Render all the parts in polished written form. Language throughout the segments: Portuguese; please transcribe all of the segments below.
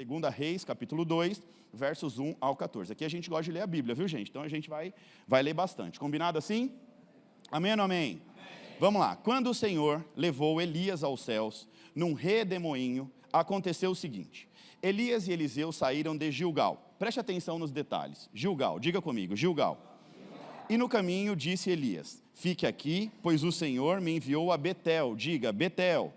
2 Reis, capítulo 2, versos 1 ao 14. Aqui a gente gosta de ler a Bíblia, viu, gente? Então a gente vai ler bastante. Combinado assim? Amém ou não amém? Vamos lá. Quando o Senhor levou Elias aos céus, num redemoinho, aconteceu o seguinte. Elias e Eliseu saíram de Gilgal. Preste atenção nos detalhes. Gilgal, diga comigo, Gilgal. E no caminho disse Elias, fique aqui, pois o Senhor me enviou a Betel. Diga, Betel.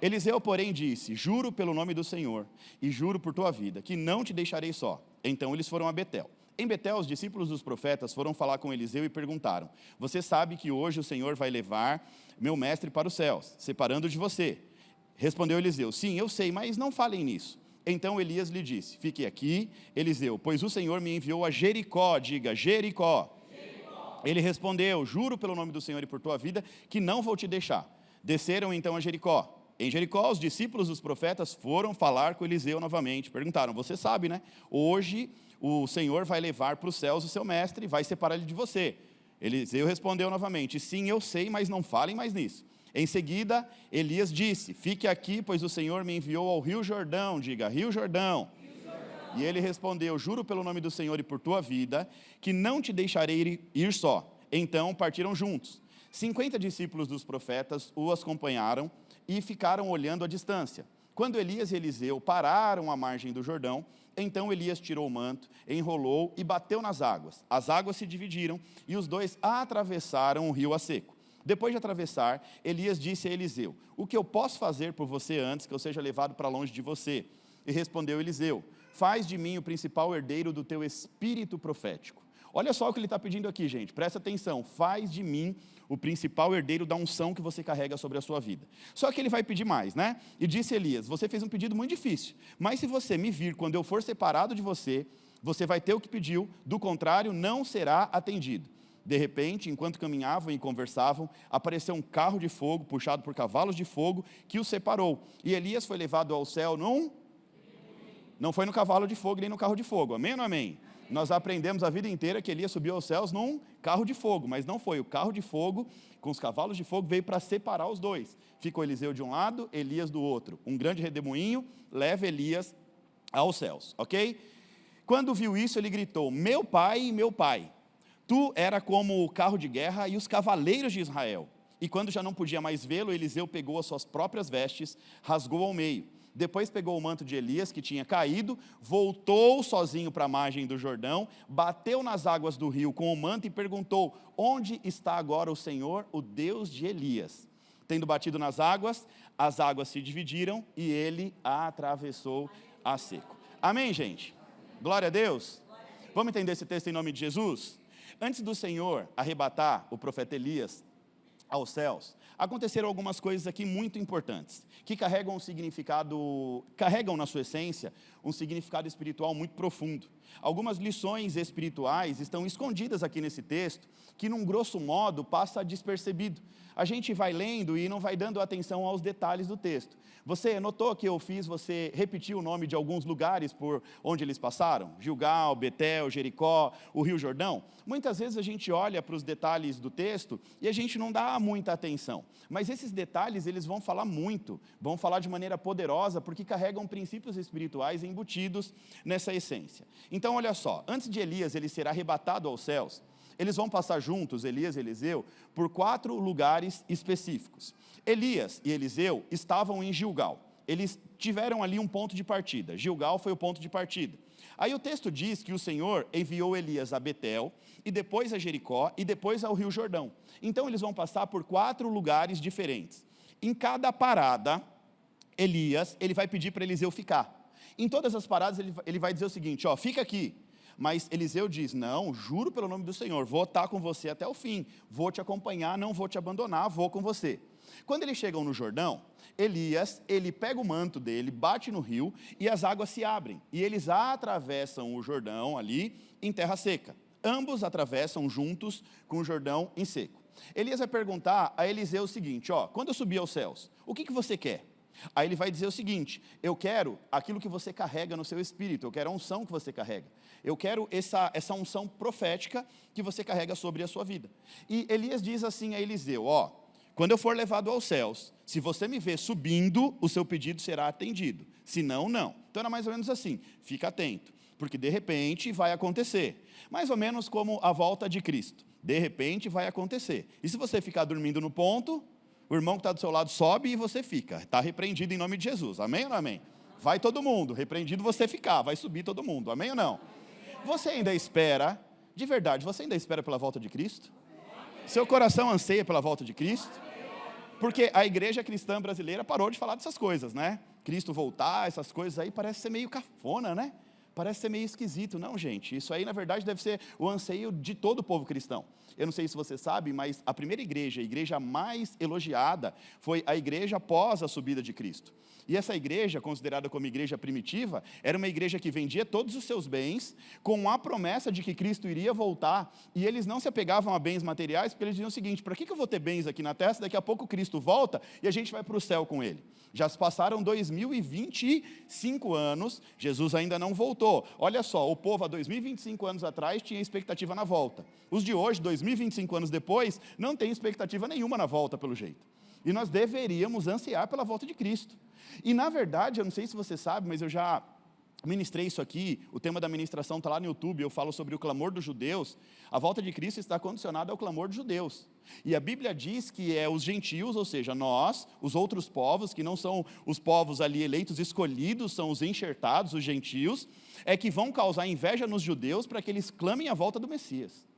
Eliseu, porém, disse, juro pelo nome do Senhor, e juro por tua vida, que não te deixarei só. Então eles foram a Betel. Em Betel, os discípulos dos profetas foram falar com Eliseu e perguntaram, você sabe que hoje o Senhor vai levar meu mestre para os céus, separando de você? Respondeu Eliseu, sim, eu sei, mas não falem nisso. Então Elias lhe disse, fique aqui, Eliseu, pois o Senhor me enviou a Jericó. Diga, Jericó. Ele respondeu, juro pelo nome do Senhor e por tua vida, que não vou te deixar. Desceram então a Jericó. Em Jericó, os discípulos dos profetas foram falar com Eliseu novamente. Perguntaram, você sabe, né? Hoje o Senhor vai levar para os céus o seu mestre e vai separar ele de você. Eliseu respondeu novamente, sim, eu sei, mas não falem mais nisso. Em seguida, Elias disse, fique aqui, pois o Senhor me enviou ao Rio Jordão. Diga, Rio Jordão. E ele respondeu, juro pelo nome do Senhor e por tua vida, que não te deixarei ir só. Então partiram juntos. 50 discípulos dos profetas o acompanharam e ficaram olhando à distância. Quando Elias e Eliseu pararam à margem do Jordão, então Elias tirou o manto, enrolou e bateu nas águas. As águas se dividiram e os dois atravessaram o rio a seco. Depois de atravessar, Elias disse a Eliseu, o que eu posso fazer por você antes que eu seja levado para longe de você? E respondeu Eliseu, faz de mim o principal herdeiro do teu espírito profético. Olha só o que ele está pedindo aqui, gente, presta atenção, faz de mim o principal herdeiro da unção que você carrega sobre a sua vida. Só que ele vai pedir mais, né? E disse Elias, você fez um pedido muito difícil, mas se você me vir quando eu for separado de você, você vai ter o que pediu, do contrário não será atendido. De repente, enquanto caminhavam e conversavam, apareceu um carro de fogo, puxado por cavalos de fogo, que os separou. E Elias foi levado ao céu não foi no cavalo de fogo, nem no carro de fogo. Amém ou não amém? Nós aprendemos a vida inteira que Elias subiu aos céus num carro de fogo, mas não foi. O carro de fogo, com os cavalos de fogo, veio para separar os dois. Ficou Eliseu de um lado, Elias do outro. Um grande redemoinho leva Elias aos céus, ok? Quando viu isso, ele gritou, meu pai, tu era como o carro de guerra e os cavaleiros de Israel. E quando já não podia mais vê-lo, Eliseu pegou as suas próprias vestes, rasgou ao meio. Depois pegou o manto de Elias, que tinha caído, voltou sozinho para a margem do Jordão, bateu nas águas do rio com o manto e perguntou, onde está agora o Senhor, o Deus de Elias? Tendo batido nas águas, as águas se dividiram e ele a atravessou a seco. Amém, gente? Glória a Deus. Vamos entender esse texto em nome de Jesus? Antes do Senhor arrebatar o profeta Elias aos céus, aconteceram algumas coisas aqui muito importantes, que carregam na sua essência, um significado espiritual muito profundo. Algumas lições espirituais estão escondidas aqui nesse texto, que num grosso modo passa despercebido. A gente vai lendo e não vai dando atenção aos detalhes do texto. Você notou que você repetiu o nome de alguns lugares por onde eles passaram? Gilgal, Betel, Jericó, o Rio Jordão? Muitas vezes a gente olha para os detalhes do texto e a gente não dá muita atenção. Mas esses detalhes, eles vão falar muito, vão falar de maneira poderosa, porque carregam princípios espirituais embutidos nessa essência. Então, olha só, antes de Elias ele ser arrebatado aos céus, eles vão passar juntos, Elias e Eliseu, por 4 lugares específicos. Elias e Eliseu estavam em Gilgal. Eles tiveram ali um ponto de partida. Gilgal foi o ponto de partida. Aí o texto diz que o Senhor enviou Elias a Betel, e depois a Jericó, e depois ao Rio Jordão. Então eles vão passar por 4 lugares diferentes. Em cada parada, Elias, ele vai pedir para Eliseu ficar. Em todas as paradas ele vai dizer o seguinte, ó, fica aqui. Mas Eliseu diz, não, juro pelo nome do Senhor, vou estar com você até o fim, vou te acompanhar, não vou te abandonar, vou com você. Quando eles chegam no Jordão, Elias, ele pega o manto dele, bate no rio e as águas se abrem. E eles atravessam o Jordão ali em terra seca. Ambos atravessam juntos com o Jordão em seco. Elias vai perguntar a Eliseu o seguinte, ó, quando eu subir aos céus, o que você quer? Aí ele vai dizer o seguinte, eu quero aquilo que você carrega no seu espírito, eu quero a unção que você carrega. Eu quero essa unção profética que você carrega sobre a sua vida. E Elias diz assim a Eliseu, ó, quando eu for levado aos céus, se você me ver subindo, o seu pedido será atendido. Se não, não. Então era mais ou menos assim, fica atento, porque de repente vai acontecer. Mais ou menos como a volta de Cristo. De repente vai acontecer. E se você ficar dormindo no ponto, o irmão que está do seu lado sobe e você fica. Está repreendido em nome de Jesus. Amém ou não amém? Vai todo mundo. Repreendido você ficar. Vai subir todo mundo. Amém ou não? Você ainda espera, de verdade, você ainda espera pela volta de Cristo? Seu coração anseia pela volta de Cristo? Porque a igreja cristã brasileira parou de falar dessas coisas, né? Cristo voltar, essas coisas aí, parece ser meio cafona, né? Parece ser meio esquisito. Não, gente, isso aí na verdade deve ser o anseio de todo o povo cristão. Eu não sei se você sabe, mas a primeira igreja, a igreja mais elogiada, foi a igreja após a subida de Cristo. E essa igreja, considerada como igreja primitiva, era uma igreja que vendia todos os seus bens com a promessa de que Cristo iria voltar, e eles não se apegavam a bens materiais, porque eles diziam o seguinte: para que eu vou ter bens aqui na terra, daqui a pouco Cristo volta e a gente vai para o céu com ele? Já se passaram 2025 anos, Jesus ainda não voltou. Olha só, o povo há 2025 anos atrás tinha expectativa na volta. Os de hoje, 2025 anos depois, não tem expectativa nenhuma na volta, pelo jeito. E nós deveríamos ansiar pela volta de Cristo. E na verdade, eu não sei se você sabe, mas eu já ministrei isso aqui, o tema da ministração está lá no YouTube, eu falo sobre o clamor dos judeus. A volta de Cristo está condicionada ao clamor dos judeus. E a Bíblia diz que é os gentios, ou seja, nós, os outros povos, que não são os povos ali eleitos, escolhidos, são os enxertados, os gentios, é que vão causar inveja nos judeus para que eles clamem a volta do Messias.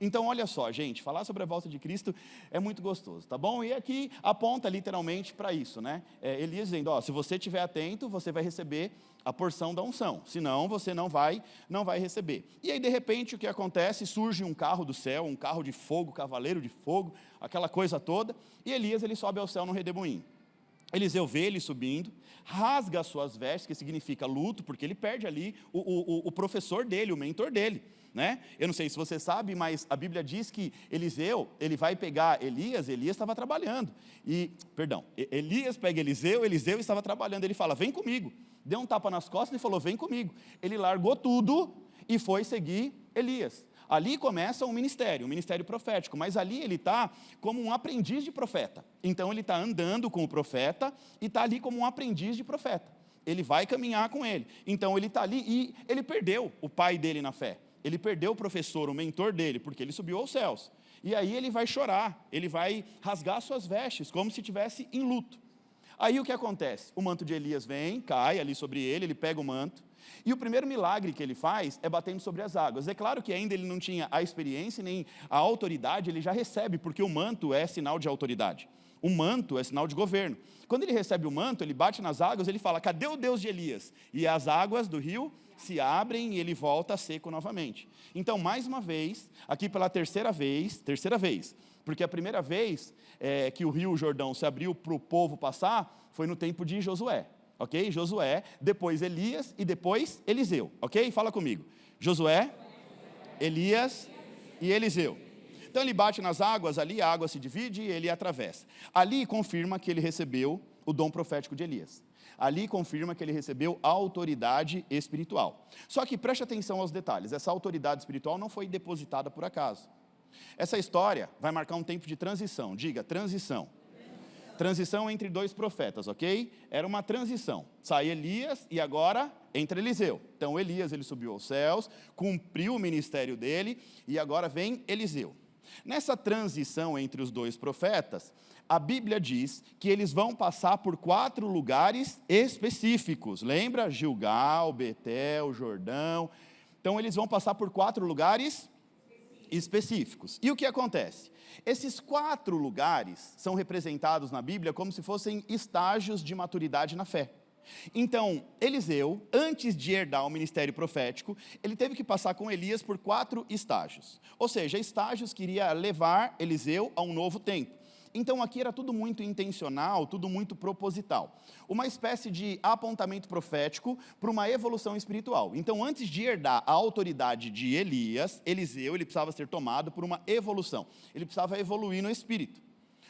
Então, olha só, gente, falar sobre a volta de Cristo é muito gostoso, tá bom? E aqui aponta literalmente para isso, né? Elias dizendo, ó, se você estiver atento, você vai receber a porção da unção, senão você não vai receber. E aí, de repente, o que acontece? Surge um carro do céu, um carro de fogo, cavaleiro de fogo, aquela coisa toda, e Elias, ele sobe ao céu no redemoinho. Eliseu vê ele subindo, rasga as suas vestes, que significa luto, porque ele perde ali o professor dele, o mentor dele, né? Eu não sei se você sabe, mas a Bíblia diz que Eliseu, ele vai pegar Elias estava trabalhando, Elias pega Eliseu estava trabalhando, ele fala, vem comigo, deu um tapa nas costas e falou, vem comigo. Ele largou tudo e foi seguir Elias. Ali começa um ministério profético, mas ali ele está como um aprendiz de profeta. Então ele está andando com o profeta e está ali como um aprendiz de profeta. Ele vai caminhar com ele. Então ele está ali e ele perdeu o pai dele na fé. Ele perdeu o professor, o mentor dele, porque ele subiu aos céus. E aí ele vai chorar, ele vai rasgar suas vestes, como se estivesse em luto. Aí o que acontece? O manto de Elias vem, cai ali sobre ele pega o manto. E o primeiro milagre que ele faz é batendo sobre as águas. É claro que ainda ele não tinha a experiência nem a autoridade, ele já recebe, porque o manto é sinal de autoridade. O manto é sinal de governo. Quando ele recebe o manto, ele bate nas águas, ele fala, cadê o Deus de Elias? E as águas do rio se abrem e ele volta a seco novamente. Então, mais uma vez, aqui pela terceira vez, porque a primeira vez que o rio Jordão se abriu para o povo passar, foi no tempo de Josué. Ok? Josué, depois Elias e depois Eliseu, ok? Fala comigo. Josué, Elias e Eliseu. Então ele bate nas águas, ali a água se divide e ele atravessa. Ali confirma que ele recebeu o dom profético de Elias. Ali confirma que ele recebeu a autoridade espiritual. Só que preste atenção aos detalhes, essa autoridade espiritual não foi depositada por acaso. Essa história vai marcar um tempo de transição, diga, transição. Transição entre dois profetas, ok? Era uma transição. Sai Elias e agora entra Eliseu. Então Elias, ele subiu aos céus, cumpriu o ministério dele e agora vem Eliseu. Nessa transição entre os dois profetas, a Bíblia diz que eles vão passar por 4 lugares específicos. Lembra? Gilgal, Betel, Jordão. Então eles vão passar por 4 lugares específicos. E o que acontece? Esses 4 lugares são representados na Bíblia como se fossem estágios de maturidade na fé. Então, Eliseu, antes de herdar o ministério profético, ele teve que passar com Elias por 4 estágios. Ou seja, estágios que iria levar Eliseu a um novo tempo. Então aqui era tudo muito intencional, tudo muito proposital. Uma espécie de apontamento profético para uma evolução espiritual. Então antes de herdar a autoridade de Elias, Eliseu, ele precisava ser tomado por uma evolução. Ele precisava evoluir no espírito.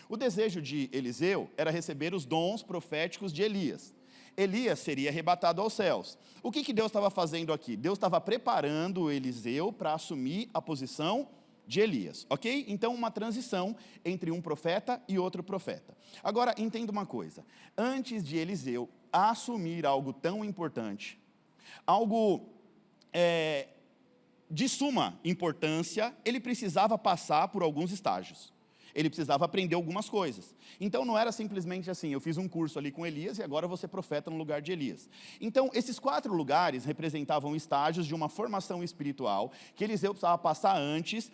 O desejo de Eliseu era receber os dons proféticos de Elias. Elias seria arrebatado aos céus. O que Deus estava fazendo aqui? Deus estava preparando Eliseu para assumir a posição de Elias, ok? Então, uma transição entre um profeta e outro profeta. Agora, entenda uma coisa. Antes de Eliseu assumir algo tão importante, algo de suma importância, ele precisava passar por alguns estágios. Ele precisava aprender algumas coisas. Então, não era simplesmente assim, eu fiz um curso ali com Elias e agora eu vou ser profeta no lugar de Elias. Então, esses 4 lugares representavam estágios de uma formação espiritual que Eliseu precisava passar antes,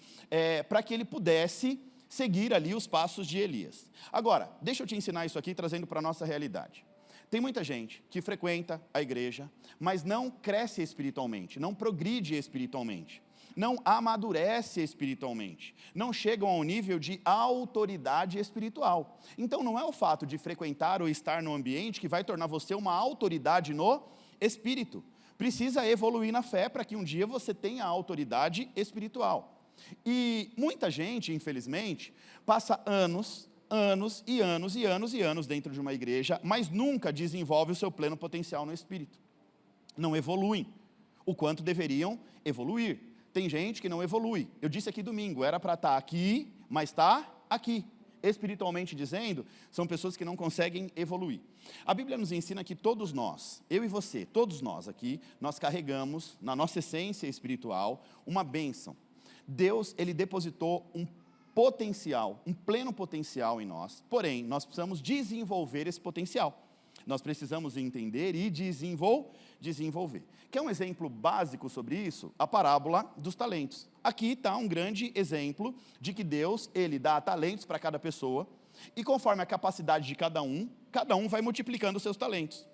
para que ele pudesse seguir ali os passos de Elias. Agora, deixa eu te ensinar isso aqui, trazendo para a nossa realidade. Tem muita gente que frequenta a igreja, mas não cresce espiritualmente, não progride espiritualmente, não amadurece espiritualmente, não chegam ao nível de autoridade espiritual. Então, não é o fato de frequentar ou estar no ambiente que vai tornar você uma autoridade no espírito. Precisa evoluir na fé para que um dia você tenha autoridade espiritual. E muita gente, infelizmente, passa anos dentro de uma igreja, mas nunca desenvolve o seu pleno potencial no espírito. Não evoluem o quanto deveriam evoluir. Tem gente que não evolui. Eu disse aqui domingo, era para estar aqui, mas está aqui. Espiritualmente dizendo, são pessoas que não conseguem evoluir. A Bíblia nos ensina que todos nós, eu e você, todos nós aqui, nós carregamos na nossa essência espiritual uma bênção. Deus, Ele depositou um potencial, um pleno potencial em nós, porém, nós precisamos desenvolver esse potencial. Nós precisamos entender e desenvolver. Quer um exemplo básico sobre isso? A parábola dos talentos. Aqui está um grande exemplo de que Deus, Ele dá talentos para cada pessoa, e conforme a capacidade de cada um vai multiplicando os seus talentos.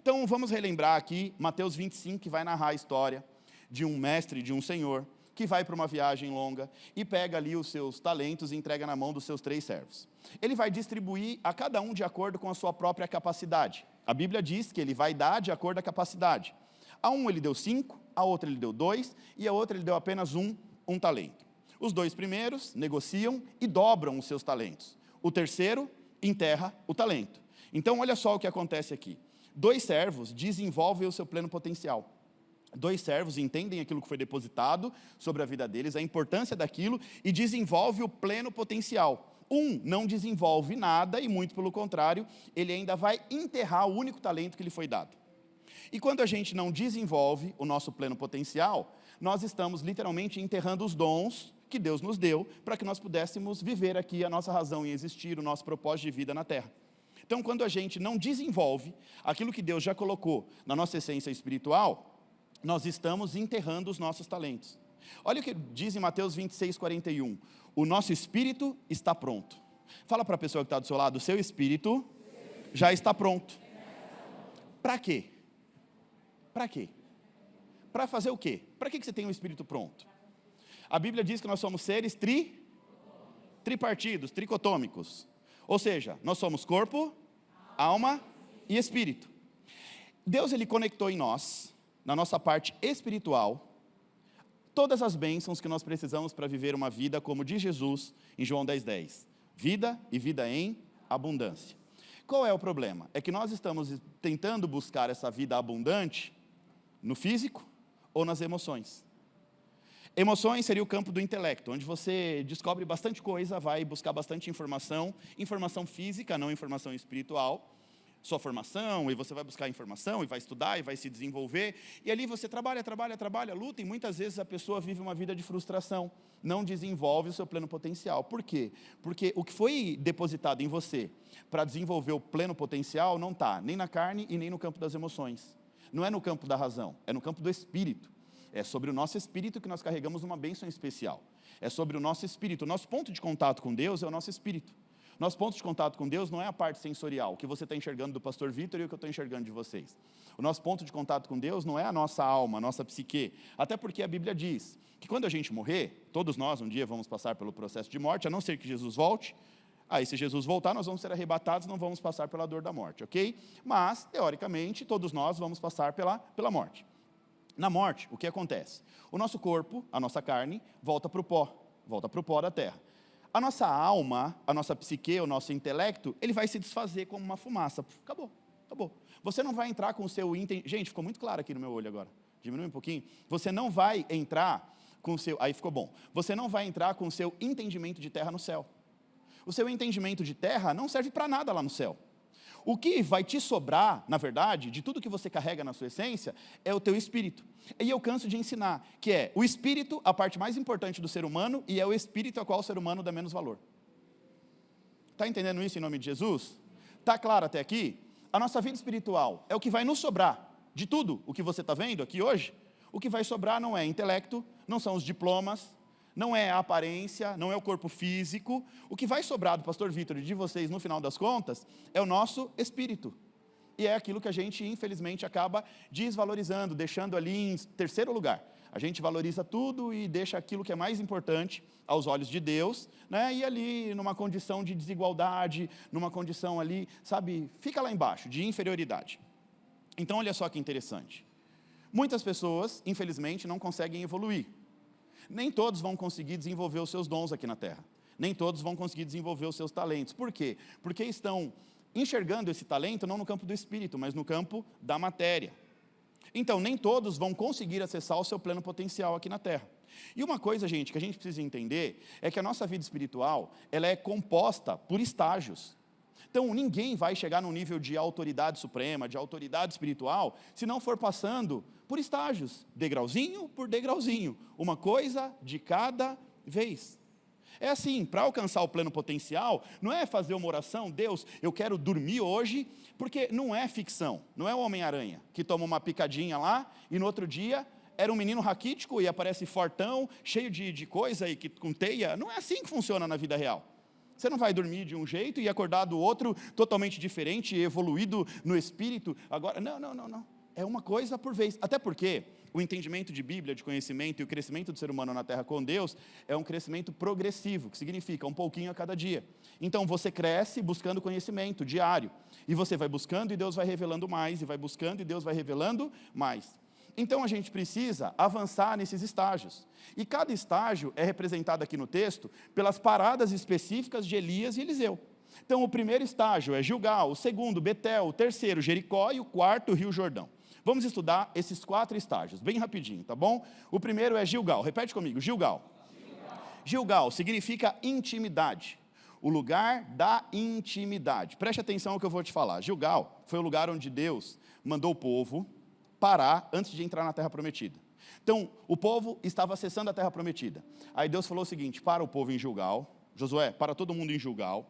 Então, vamos relembrar aqui, Mateus 25, que vai narrar a história de um mestre, de um senhor, que vai para uma viagem longa e pega ali os seus talentos e entrega na mão dos seus 3 servos. Ele vai distribuir a cada um de acordo com a sua própria capacidade. A Bíblia diz que ele vai dar de acordo com a capacidade. A um ele deu 5, a outro ele deu 2 e a outra ele deu apenas um talento. Os 2 primeiros negociam e dobram os seus talentos. O terceiro enterra o talento. Então, olha só o que acontece aqui. 2 servos desenvolvem o seu pleno potencial. 2 servos entendem aquilo que foi depositado sobre a vida deles, a importância daquilo, e desenvolve o pleno potencial. Um não desenvolve nada e, muito pelo contrário, ele ainda vai enterrar o único talento que lhe foi dado. E quando a gente não desenvolve o nosso pleno potencial, nós estamos literalmente enterrando os dons que Deus nos deu para que nós pudéssemos viver aqui a nossa razão em existir, o nosso propósito de vida na Terra. Então, quando a gente não desenvolve aquilo que Deus já colocou na nossa essência espiritual, nós estamos enterrando os nossos talentos. Olha o que diz em Mateus 26, 41. O nosso espírito está pronto. Fala para a pessoa que está do seu lado, o seu espírito já está pronto. Para quê? Para quê? Para fazer o quê? Para que você tem um espírito pronto? A Bíblia diz que nós somos seres tripartidos, tricotômicos. Ou seja, nós somos corpo, alma e espírito. Deus, Ele conectou em nós, na nossa parte espiritual, todas as bênçãos que nós precisamos para viver uma vida como de Jesus em João 10:10. Vida e vida em abundância. Qual é o problema? É que nós estamos tentando buscar essa vida abundante no físico ou nas emoções. Emoções seria o campo do intelecto, onde você descobre bastante coisa, vai buscar bastante informação física, não informação espiritual, sua formação, e você vai buscar informação, e vai estudar, e vai se desenvolver, e ali você trabalha, luta, e muitas vezes a pessoa vive uma vida de frustração, não desenvolve o seu pleno potencial. Por quê? Porque o que foi depositado em você para desenvolver o pleno potencial não está nem na carne e nem no campo das emoções. Não é no campo da razão, é no campo do espírito. É sobre o nosso espírito que nós carregamos uma bênção especial. É sobre o nosso espírito. O nosso ponto de contato com Deus é o nosso espírito. Nosso ponto de contato com Deus não é a parte sensorial, o que você está enxergando do pastor Vitor e o que eu estou enxergando de vocês. O nosso ponto de contato com Deus não é a nossa alma, a nossa psique. Até porque a Bíblia diz que quando a gente morrer, todos nós um dia vamos passar pelo processo de morte, a não ser que Jesus volte. Aí se Jesus voltar, nós vamos ser arrebatados, não vamos passar pela dor da morte, ok? Mas, teoricamente, todos nós vamos passar pela morte. Na morte, o que acontece? O nosso corpo, a nossa carne, volta para o pó da terra. A nossa alma, a nossa psique, o nosso intelecto, ele vai se desfazer como uma fumaça. Acabou. Você não vai entrar com o seu... Gente, ficou muito claro aqui no meu olho agora. Diminui um pouquinho. Você não vai entrar com o seu... Aí ficou bom. Você não vai entrar com o seu entendimento de terra no céu. O seu entendimento de terra não serve para nada lá no céu. O que vai te sobrar, na verdade, de tudo que você carrega na sua essência, é o teu espírito. E eu canso de ensinar que é o espírito a parte mais importante do ser humano e é o espírito a qual o ser humano dá menos valor. Está entendendo isso em nome de Jesus? Está claro até aqui? A nossa vida espiritual é o que vai nos sobrar de tudo o que você está vendo aqui hoje. O que vai sobrar não é intelecto, não são os diplomas, não é a aparência, não é o corpo físico. O que vai sobrar do pastor Vitor e de vocês, no final das contas, é o nosso espírito. E é aquilo que a gente, infelizmente, acaba desvalorizando, deixando ali em terceiro lugar. A gente valoriza tudo e deixa aquilo que é mais importante aos olhos de Deus, né? E ali, numa condição de desigualdade, numa condição ali, sabe, fica lá embaixo, de inferioridade. Então, olha só que interessante. Muitas pessoas, infelizmente, não conseguem evoluir. Nem todos vão conseguir desenvolver os seus dons aqui na Terra. Nem todos vão conseguir desenvolver os seus talentos. Por quê? Porque estão enxergando esse talento não no campo do espírito, mas no campo da matéria. Então, nem todos vão conseguir acessar o seu pleno potencial aqui na Terra. E uma coisa, gente, que a gente precisa entender é que a nossa vida espiritual, ela é composta por estágios. Então, ninguém vai chegar num nível de autoridade suprema, de autoridade espiritual, se não for passando por estágios, degrauzinho por degrauzinho, uma coisa de cada vez. É assim, para alcançar o pleno potencial, não é fazer uma oração, Deus, eu quero dormir hoje, porque não é ficção, não é o Homem-Aranha, que toma uma picadinha lá, e no outro dia era um menino raquítico e aparece fortão, cheio de coisa e com teia. Não é assim que funciona na vida real. Você não vai dormir de um jeito e acordar do outro totalmente diferente, evoluído no espírito. Agora, não. É uma coisa por vez. Até porque o entendimento de Bíblia, de conhecimento e o crescimento do ser humano na Terra com Deus é um crescimento progressivo, que significa um pouquinho a cada dia. Então, você cresce buscando conhecimento diário. E você vai buscando e Deus vai revelando mais, e vai buscando e Deus vai revelando mais. Então, a gente precisa avançar nesses estágios. E cada estágio é representado aqui no texto pelas paradas específicas de Elias e Eliseu. Então, o primeiro estágio é Gilgal, o segundo, Betel, o terceiro, Jericó e o quarto, Rio Jordão. Vamos estudar esses 4 estágios, bem rapidinho, tá bom? O primeiro é Gilgal, repete comigo, Gilgal. Gilgal significa intimidade, o lugar da intimidade. Preste atenção ao que eu vou te falar. Gilgal foi o lugar onde Deus mandou o povo parar antes de entrar na Terra Prometida. Então, o povo estava acessando a Terra Prometida. Aí Deus falou o seguinte, para o povo em Gilgal, Josué, para todo mundo em Gilgal.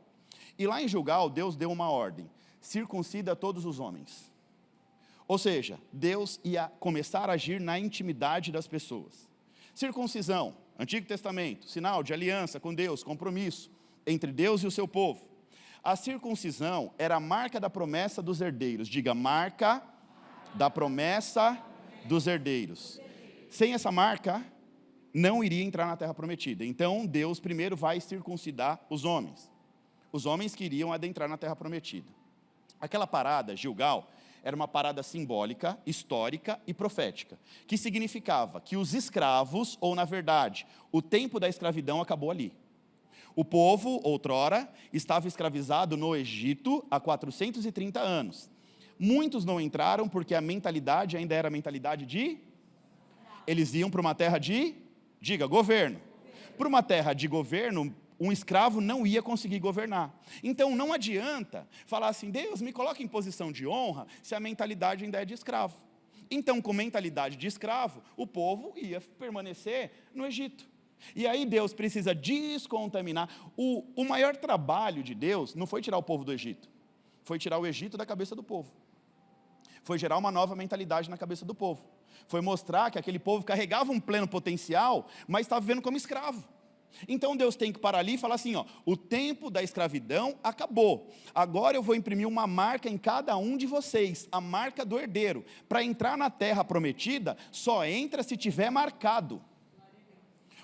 E lá em Gilgal, Deus deu uma ordem, circuncida todos os homens. Ou seja, Deus ia começar a agir na intimidade das pessoas. Circuncisão, Antigo Testamento, sinal de aliança com Deus, compromisso entre Deus e o seu povo. A circuncisão era a marca da promessa dos herdeiros. Diga, marca da promessa dos herdeiros. Sem essa marca, não iria entrar na Terra Prometida. Então, Deus primeiro vai circuncidar os homens que iriam adentrar na Terra Prometida. Aquela parada, Gilgal, era uma parada simbólica, histórica e profética, que significava que os escravos, ou na verdade, o tempo da escravidão acabou ali. O povo, outrora, estava escravizado no Egito há 430 anos. Muitos não entraram porque a mentalidade ainda era a mentalidade de... Eles iam para uma terra de... Diga, governo. Para uma terra de governo, um escravo não ia conseguir governar. Então, não adianta falar assim, Deus, me coloca em posição de honra, se a mentalidade ainda é de escravo. Então, com mentalidade de escravo, o povo ia permanecer no Egito. E aí Deus precisa descontaminar. O maior trabalho de Deus não foi tirar o povo do Egito, foi tirar o Egito da cabeça do povo. Foi gerar uma nova mentalidade na cabeça do povo. Foi mostrar que aquele povo carregava um pleno potencial, mas estava vivendo como escravo. Então Deus tem que parar ali e falar assim, ó, o tempo da escravidão acabou. Agora eu vou imprimir uma marca em cada um de vocês, a marca do herdeiro. Para entrar na terra prometida, só entra se tiver marcado.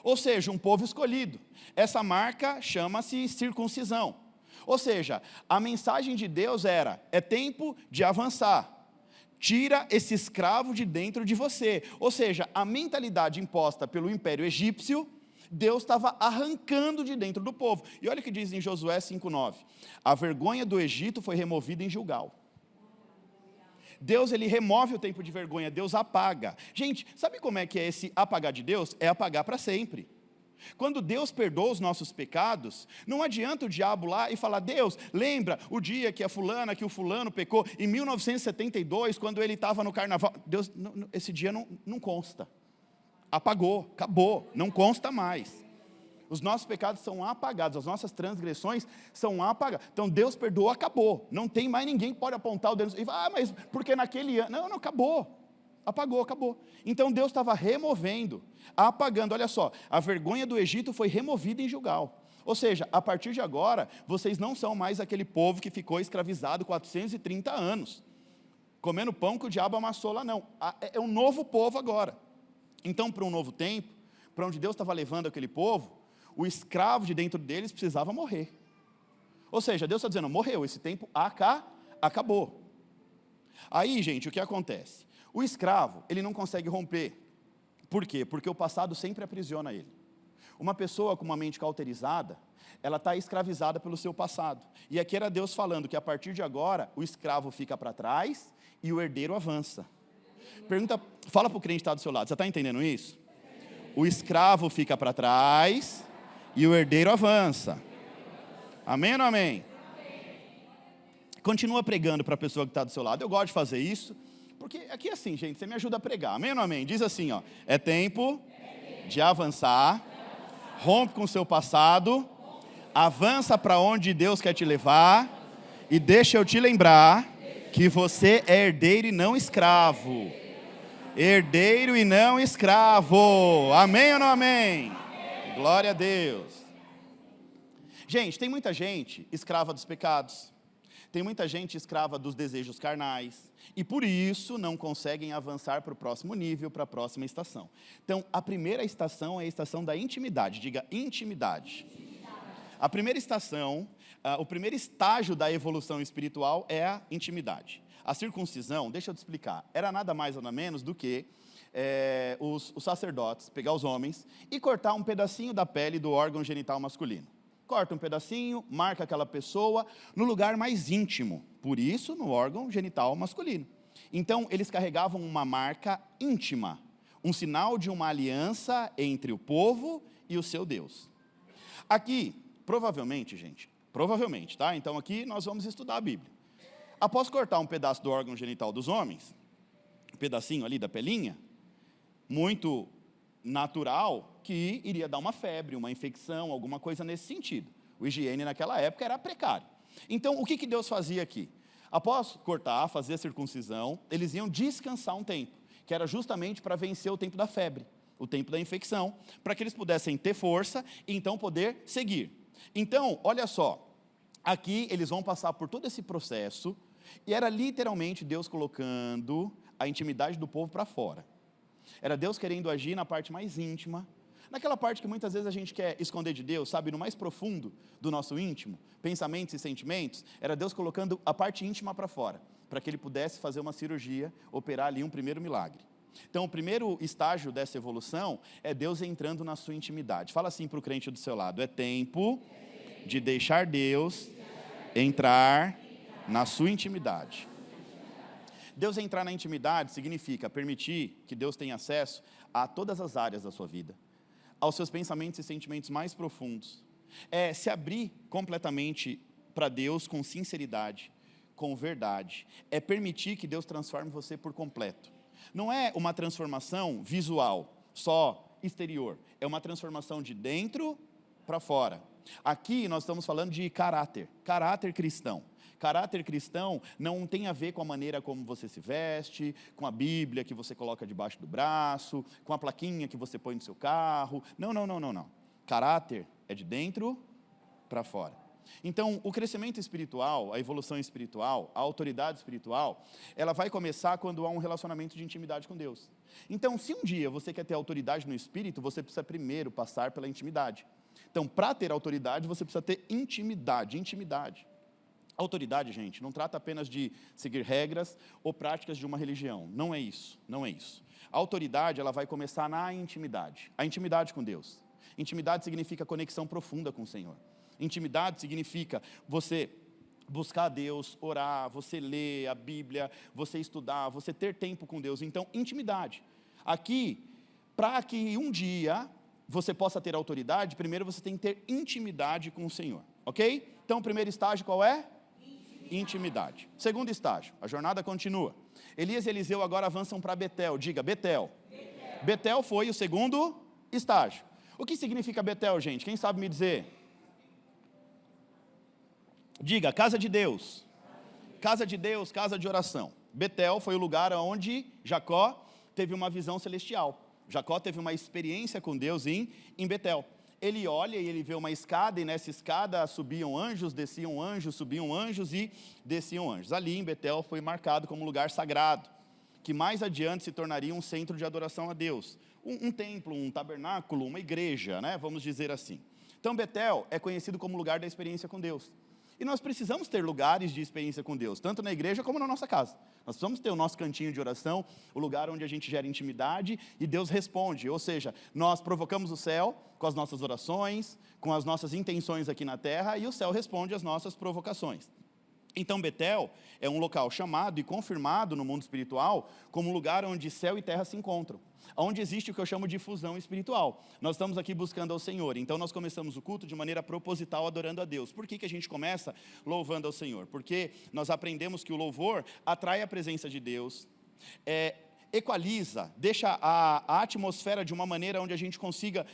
Ou seja, um povo escolhido. Essa marca chama-se circuncisão. Ou seja, a mensagem de Deus era, é tempo de avançar. Tira esse escravo de dentro de você. Ou seja, a mentalidade imposta pelo Império Egípcio, Deus estava arrancando de dentro do povo. E olha o que diz em Josué 5,9. A vergonha do Egito foi removida em Gilgal. Deus, ele remove o tempo de vergonha, Deus apaga. Gente, sabe como é que é esse apagar de Deus? É apagar para sempre. Quando Deus perdoa os nossos pecados, não adianta o diabo lá e falar: Deus, lembra o dia que a fulana, que o fulano pecou em 1972, quando ele estava no carnaval. Deus, esse dia não consta. Apagou, acabou, não consta mais. Os nossos pecados são apagados, as nossas transgressões são apagadas. Então Deus perdoou, acabou. Não tem mais ninguém que pode apontar o dedo e falar: mas porque naquele ano. Não, acabou. Apagou, acabou. Então Deus estava removendo, apagando. Olha só, a vergonha do Egito foi removida em Gilgal. Ou seja, a partir de agora, vocês não são mais aquele povo que ficou escravizado 430 anos, comendo pão que o diabo amassou lá, não. É um novo povo agora. Então, para um novo tempo, para onde Deus estava levando aquele povo, o escravo de dentro deles precisava morrer. Ou seja, Deus está dizendo: morreu, esse tempo acabou. Aí, gente, o que acontece? O escravo, ele não consegue romper. Por quê? Porque o passado sempre aprisiona ele. Uma pessoa com uma mente cauterizada, ela está escravizada pelo seu passado. E aqui era Deus falando que a partir de agora, o escravo fica para trás e o herdeiro avança. Fala para o crente que está do seu lado, você está entendendo isso? O escravo fica para trás e o herdeiro avança. Amém ou não amém? Continua pregando para a pessoa que está do seu lado. Eu gosto de fazer isso, porque aqui é assim, gente, você me ajuda a pregar. Amém ou não amém? Diz assim, ó: é tempo de avançar, rompe com o seu passado, avança para onde Deus quer te levar, e deixa eu te lembrar que você é herdeiro e não escravo. Herdeiro e não escravo. Amém ou não amém? Glória a Deus. Gente, tem muita gente escrava dos pecados. Tem muita gente escrava dos desejos carnais. E por isso não conseguem avançar para o próximo nível, para a próxima estação. Então, a primeira estação é a estação da intimidade. Diga: intimidade. A primeira estação, o primeiro estágio da evolução espiritual é a intimidade. A circuncisão, deixa eu te explicar, era nada mais ou nada menos do que os sacerdotes pegar os homens e cortar um pedacinho da pele do órgão genital masculino. Corta um pedacinho, marca aquela pessoa no lugar mais íntimo, por isso no órgão genital masculino. Então eles carregavam uma marca íntima, um sinal de uma aliança entre o povo e o seu Deus. Aqui, provavelmente, gente, tá? Então aqui nós vamos estudar a Bíblia. Após cortar um pedaço do órgão genital dos homens, um pedacinho ali da pelinha, muito natural que iria dar uma febre, uma infecção, alguma coisa nesse sentido. O higiene naquela época era precário. Então, o que Deus fazia aqui? Após cortar, fazer a circuncisão, eles iam descansar um tempo, que era justamente para vencer o tempo da febre, o tempo da infecção, para que eles pudessem ter força e então poder seguir. Então, olha só, aqui eles vão passar por todo esse processo, e era literalmente Deus colocando a intimidade do povo para fora. Era Deus querendo agir na parte mais íntima, naquela parte que muitas vezes a gente quer esconder de Deus, sabe, no mais profundo do nosso íntimo, pensamentos e sentimentos. Era Deus colocando a parte íntima para fora, para que ele pudesse fazer uma cirurgia, operar ali um primeiro milagre. Então, o primeiro estágio dessa evolução é Deus entrando na sua intimidade. Fala assim para o crente do seu lado: é tempo de deixar Deus entrar na sua intimidade. Deus entrar na intimidade significa permitir que Deus tenha acesso a todas as áreas da sua vida, aos seus pensamentos e sentimentos mais profundos. É se abrir completamente para Deus com sinceridade, com verdade. É permitir que Deus transforme você por completo. Não é uma transformação visual, só exterior. É uma transformação de dentro para fora. Aqui nós estamos falando de caráter cristão. Caráter cristão não tem a ver com a maneira como você se veste, com a Bíblia que você coloca debaixo do braço, com a plaquinha que você põe no seu carro. Não. Caráter é de dentro para fora. Então, o crescimento espiritual, a evolução espiritual, a autoridade espiritual, ela vai começar quando há um relacionamento de intimidade com Deus. Então, se um dia você quer ter autoridade no Espírito, você precisa primeiro passar pela intimidade. Então, para ter autoridade, você precisa ter intimidade. Autoridade, gente, não trata apenas de seguir regras ou práticas de uma religião. Não é isso. A autoridade, ela vai começar na intimidade. A intimidade com Deus. Intimidade significa conexão profunda com o Senhor. Intimidade significa você buscar a Deus, orar, você ler a Bíblia, você estudar, você ter tempo com Deus. Então, intimidade. Aqui, para que um dia você possa ter autoridade, primeiro você tem que ter intimidade com o Senhor, ok? Então, o primeiro estágio qual é? Intimidade. Segundo estágio, a jornada continua. Elias e Eliseu agora avançam para Betel. Diga, Betel. Betel foi o segundo estágio. O que significa Betel, gente? Quem sabe me dizer? Diga, casa de Deus. Casa de Deus, casa de oração. Betel foi o lugar onde Jacó teve uma visão celestial. Jacó teve uma experiência com Deus em Betel. Ele olha e ele vê uma escada, e nessa escada subiam anjos, desciam anjos, subiam anjos e desciam anjos. Ali em Betel foi marcado como lugar sagrado, que mais adiante se tornaria um centro de adoração a Deus. Um templo, um tabernáculo, uma igreja, né? Vamos dizer assim. Então Betel é conhecido como lugar da experiência com Deus. E nós precisamos ter lugares de experiência com Deus, tanto na igreja como na nossa casa. Nós precisamos ter o nosso cantinho de oração, o lugar onde a gente gera intimidade e Deus responde. Ou seja, nós provocamos o céu com as nossas orações, com as nossas intenções aqui na terra, e o céu responde às nossas provocações. Então Betel é um local chamado e confirmado no mundo espiritual como um lugar onde céu e terra se encontram, onde existe o que eu chamo de fusão espiritual. Nós estamos aqui buscando ao Senhor, então nós começamos o culto de maneira proposital adorando a Deus. Por que a gente começa louvando ao Senhor? Porque nós aprendemos que o louvor atrai a presença de Deus, equaliza, deixa a atmosfera de uma maneira onde a gente consiga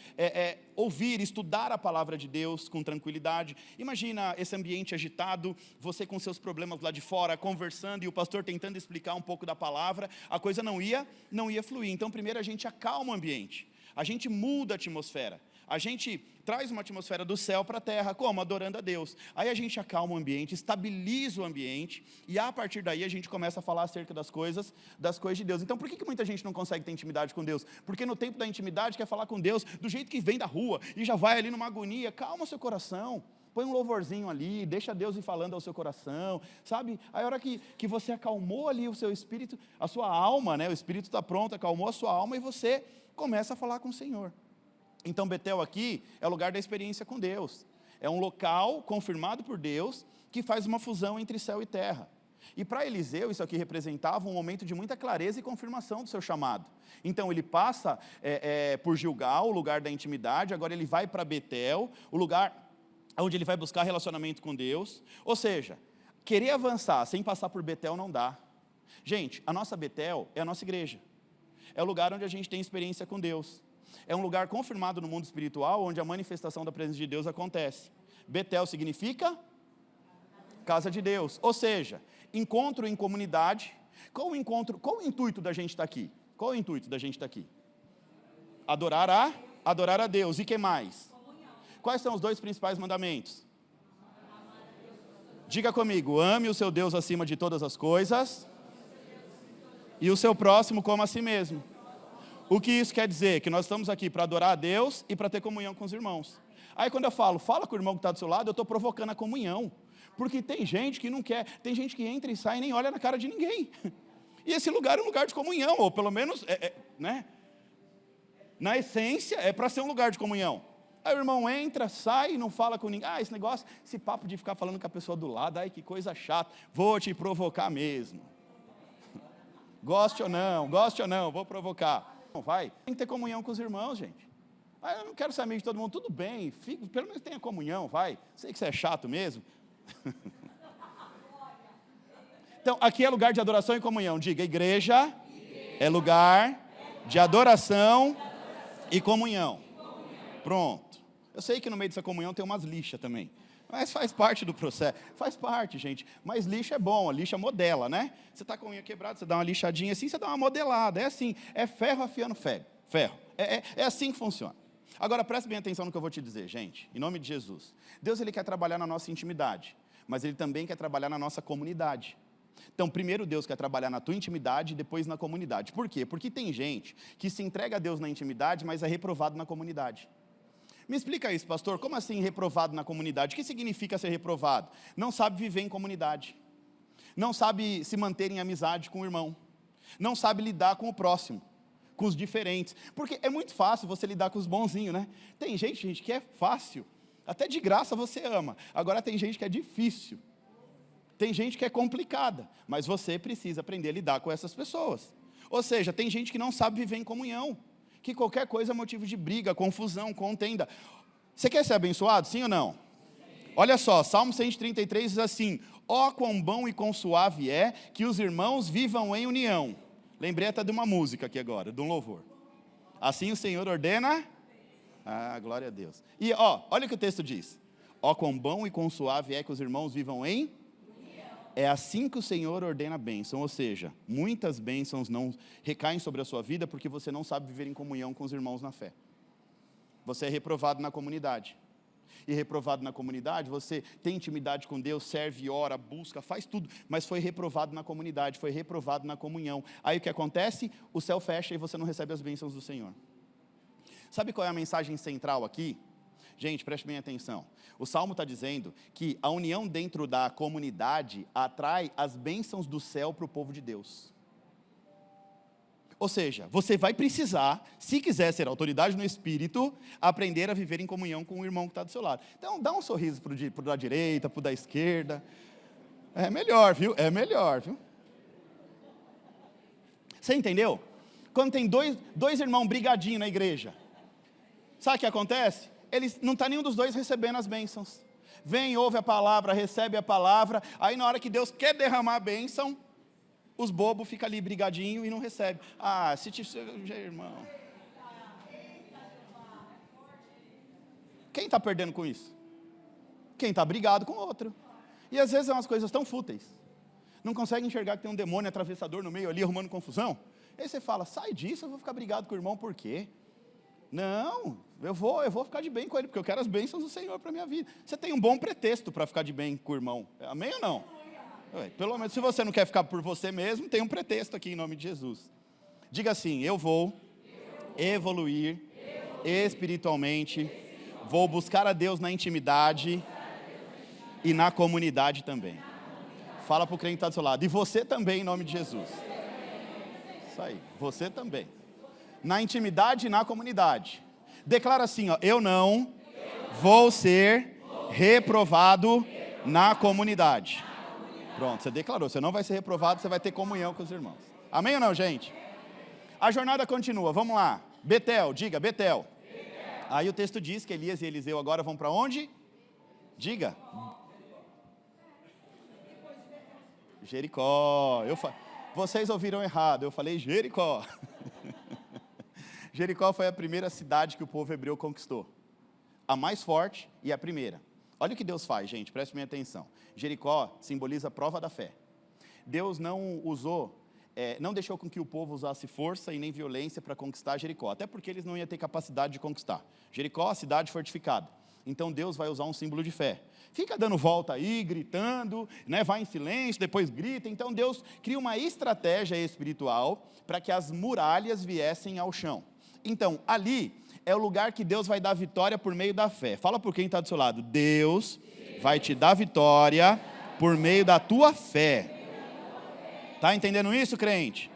ouvir, estudar a palavra de Deus com tranquilidade. Imagina esse ambiente agitado, você com seus problemas lá de fora, conversando, e o pastor tentando explicar um pouco da palavra, a coisa não ia fluir. Então primeiro a gente acalma o ambiente, a gente muda a atmosfera, a gente traz uma atmosfera do céu para a terra, como? Adorando a Deus. Aí a gente acalma o ambiente, estabiliza o ambiente, e a partir daí a gente começa a falar acerca das coisas de Deus. Então por que muita gente não consegue ter intimidade com Deus? Porque no tempo da intimidade quer falar com Deus do jeito que vem da rua, e já vai ali numa agonia. Calma o seu coração, põe um louvorzinho ali, deixa Deus ir falando ao seu coração, sabe? Aí a hora que você acalmou ali o seu espírito, a sua alma, né? O espírito está pronto, acalmou a sua alma, e você começa a falar com o Senhor. Então Betel aqui é o lugar da experiência com Deus. É um local confirmado por Deus que faz uma fusão entre céu e terra. E para Eliseu isso aqui representava um momento de muita clareza e confirmação do seu chamado. Então ele passa por Gilgal, o lugar da intimidade, agora ele vai para Betel, o lugar onde ele vai buscar relacionamento com Deus. Ou seja, querer avançar sem passar por Betel não dá. Gente, a nossa Betel é a nossa igreja. É o lugar onde a gente tem experiência com Deus. É um lugar confirmado no mundo espiritual, onde a manifestação da presença de Deus acontece. Betel significa casa de Deus, ou seja, encontro em comunidade. Qual o intuito da gente estar aqui? Qual o intuito da gente estar aqui? Adorar a Deus. E que mais? Quais são os 2 principais mandamentos? Diga comigo, ame o seu Deus acima de todas as coisas e o seu próximo como a si mesmo. O que isso quer dizer? Que nós estamos aqui para adorar a Deus e para ter comunhão com os irmãos. Aí quando eu fala com o irmão que está do seu lado, eu estou provocando a comunhão. Porque tem gente que não quer, tem gente que entra e sai e nem olha na cara de ninguém. E esse lugar é um lugar de comunhão, ou pelo menos, né? Na essência, é para ser um lugar de comunhão. Aí o irmão entra, sai, não fala com ninguém. Esse papo de ficar falando com a pessoa do lado, que coisa chata. Vou te provocar mesmo. Goste ou não, vou provocar. Não vai, tem que ter comunhão com os irmãos, gente. Eu não quero ser amigo de todo mundo, tudo bem, pelo menos tenha comunhão, vai. Sei que você é chato mesmo. Então, aqui é lugar de adoração e comunhão. Diga, igreja é lugar de adoração e comunhão. Pronto. Eu sei que no meio dessa comunhão tem umas lixas também. Mas faz parte do processo, faz parte, gente. Mas lixa é bom, a lixa modela, né? Você está com a unha quebrada, você dá uma lixadinha assim, você dá uma modelada. É assim, é ferro afiando ferro. É assim que funciona. Agora, preste bem atenção no que eu vou te dizer, gente. Em nome de Jesus. Deus, Ele quer trabalhar na nossa intimidade, mas Ele também quer trabalhar na nossa comunidade. Então, primeiro Deus quer trabalhar na tua intimidade e depois na comunidade. Por quê? Porque tem gente que se entrega a Deus na intimidade, mas é reprovado na comunidade. Me explica isso, pastor, como assim reprovado na comunidade? O que significa ser reprovado? Não sabe viver em comunidade, não sabe se manter em amizade com o irmão, não sabe lidar com o próximo, com os diferentes, porque é muito fácil você lidar com os bonzinhos, né? Tem gente que é fácil, até de graça você ama, agora tem gente que é difícil. Tem gente que é complicada, mas você precisa aprender a lidar com essas pessoas. Ou seja, tem gente que não sabe viver em comunhão, que qualquer coisa é motivo de briga, confusão, contenda. Você quer ser abençoado, sim ou não? Olha só, Salmo 133 diz assim: ó quão bom e quão suave é que os irmãos vivam em união. Lembrei até de uma música aqui agora, de um louvor. Assim o Senhor ordena. Ah, glória a Deus. E olha o que o texto diz: ó quão bom e quão suave é que os irmãos vivam em união. É assim que o Senhor ordena a bênção. Ou seja, muitas bênçãos não recaem sobre a sua vida porque você não sabe viver em comunhão com os irmãos na fé. Você é reprovado na comunidade. E reprovado na comunidade, você tem intimidade com Deus, serve, ora, busca, faz tudo, mas foi reprovado na comunidade, foi reprovado na comunhão. Aí o que acontece? O céu fecha e você não recebe as bênçãos do Senhor. Sabe qual é a mensagem central aqui? Gente, preste bem atenção. O Salmo está dizendo que a união dentro da comunidade atrai as bênçãos do céu para o povo de Deus. Ou seja, você vai precisar, se quiser ser autoridade no Espírito, aprender a viver em comunhão com o irmão que está do seu lado. Então, dá um sorriso para o da direita, para o da esquerda. É melhor, viu? É melhor, viu? Você entendeu? Quando tem dois irmãos brigadinhos na igreja, sabe o que acontece? Eles não está nenhum dos dois recebendo as bênçãos. Vem, ouve a palavra, recebe a palavra, aí na hora que Deus quer derramar a bênção, os bobos ficam ali brigadinho e não recebem. Ah, se te... irmão. Quem está perdendo com isso? Quem está brigado com o outro. E às vezes são umas coisas tão fúteis. Não consegue enxergar que tem um demônio atravessador no meio ali, arrumando confusão. Aí você fala, sai disso, eu vou ficar brigado com o irmão, por quê? Não, eu vou ficar de bem com ele, porque eu quero as bênçãos do Senhor para a minha vida. Você tem um bom pretexto para ficar de bem com o irmão. Amém ou não? Pelo menos se você não quer ficar por você mesmo, tem um pretexto aqui em nome de Jesus. Diga assim: eu vou evoluir espiritualmente, vou buscar a Deus na intimidade e na comunidade também. Fala para o crente que está do seu lado. E você também em nome de Jesus. Isso aí, você também. Na intimidade e na comunidade. Declara assim, eu não vou ser reprovado na comunidade. Pronto, você declarou, você não vai ser reprovado, você vai ter comunhão com os irmãos. Amém ou não, gente? A jornada continua, vamos lá. Betel, diga, Betel. Aí o texto diz que Elias e Eliseu agora vão para onde? Diga. Jericó. Vocês ouviram errado, eu falei Jericó. Jericó foi a primeira cidade que o povo hebreu conquistou. A mais forte e a primeira. Olha o que Deus faz, gente, preste minha atenção. Jericó simboliza a prova da fé. Deus não deixou com que o povo usasse força e nem violência para conquistar Jericó, até porque eles não iam ter capacidade de conquistar. Jericó, a cidade fortificada. Então Deus vai usar um símbolo de fé. Fica dando volta aí, gritando, vai em silêncio, depois grita. Então Deus cria uma estratégia espiritual para que as muralhas viessem ao chão. Então, ali é o lugar que Deus vai dar vitória por meio da fé. Fala por quem está do seu lado. Deus vai te dar vitória por meio da tua fé. Está entendendo isso, crente?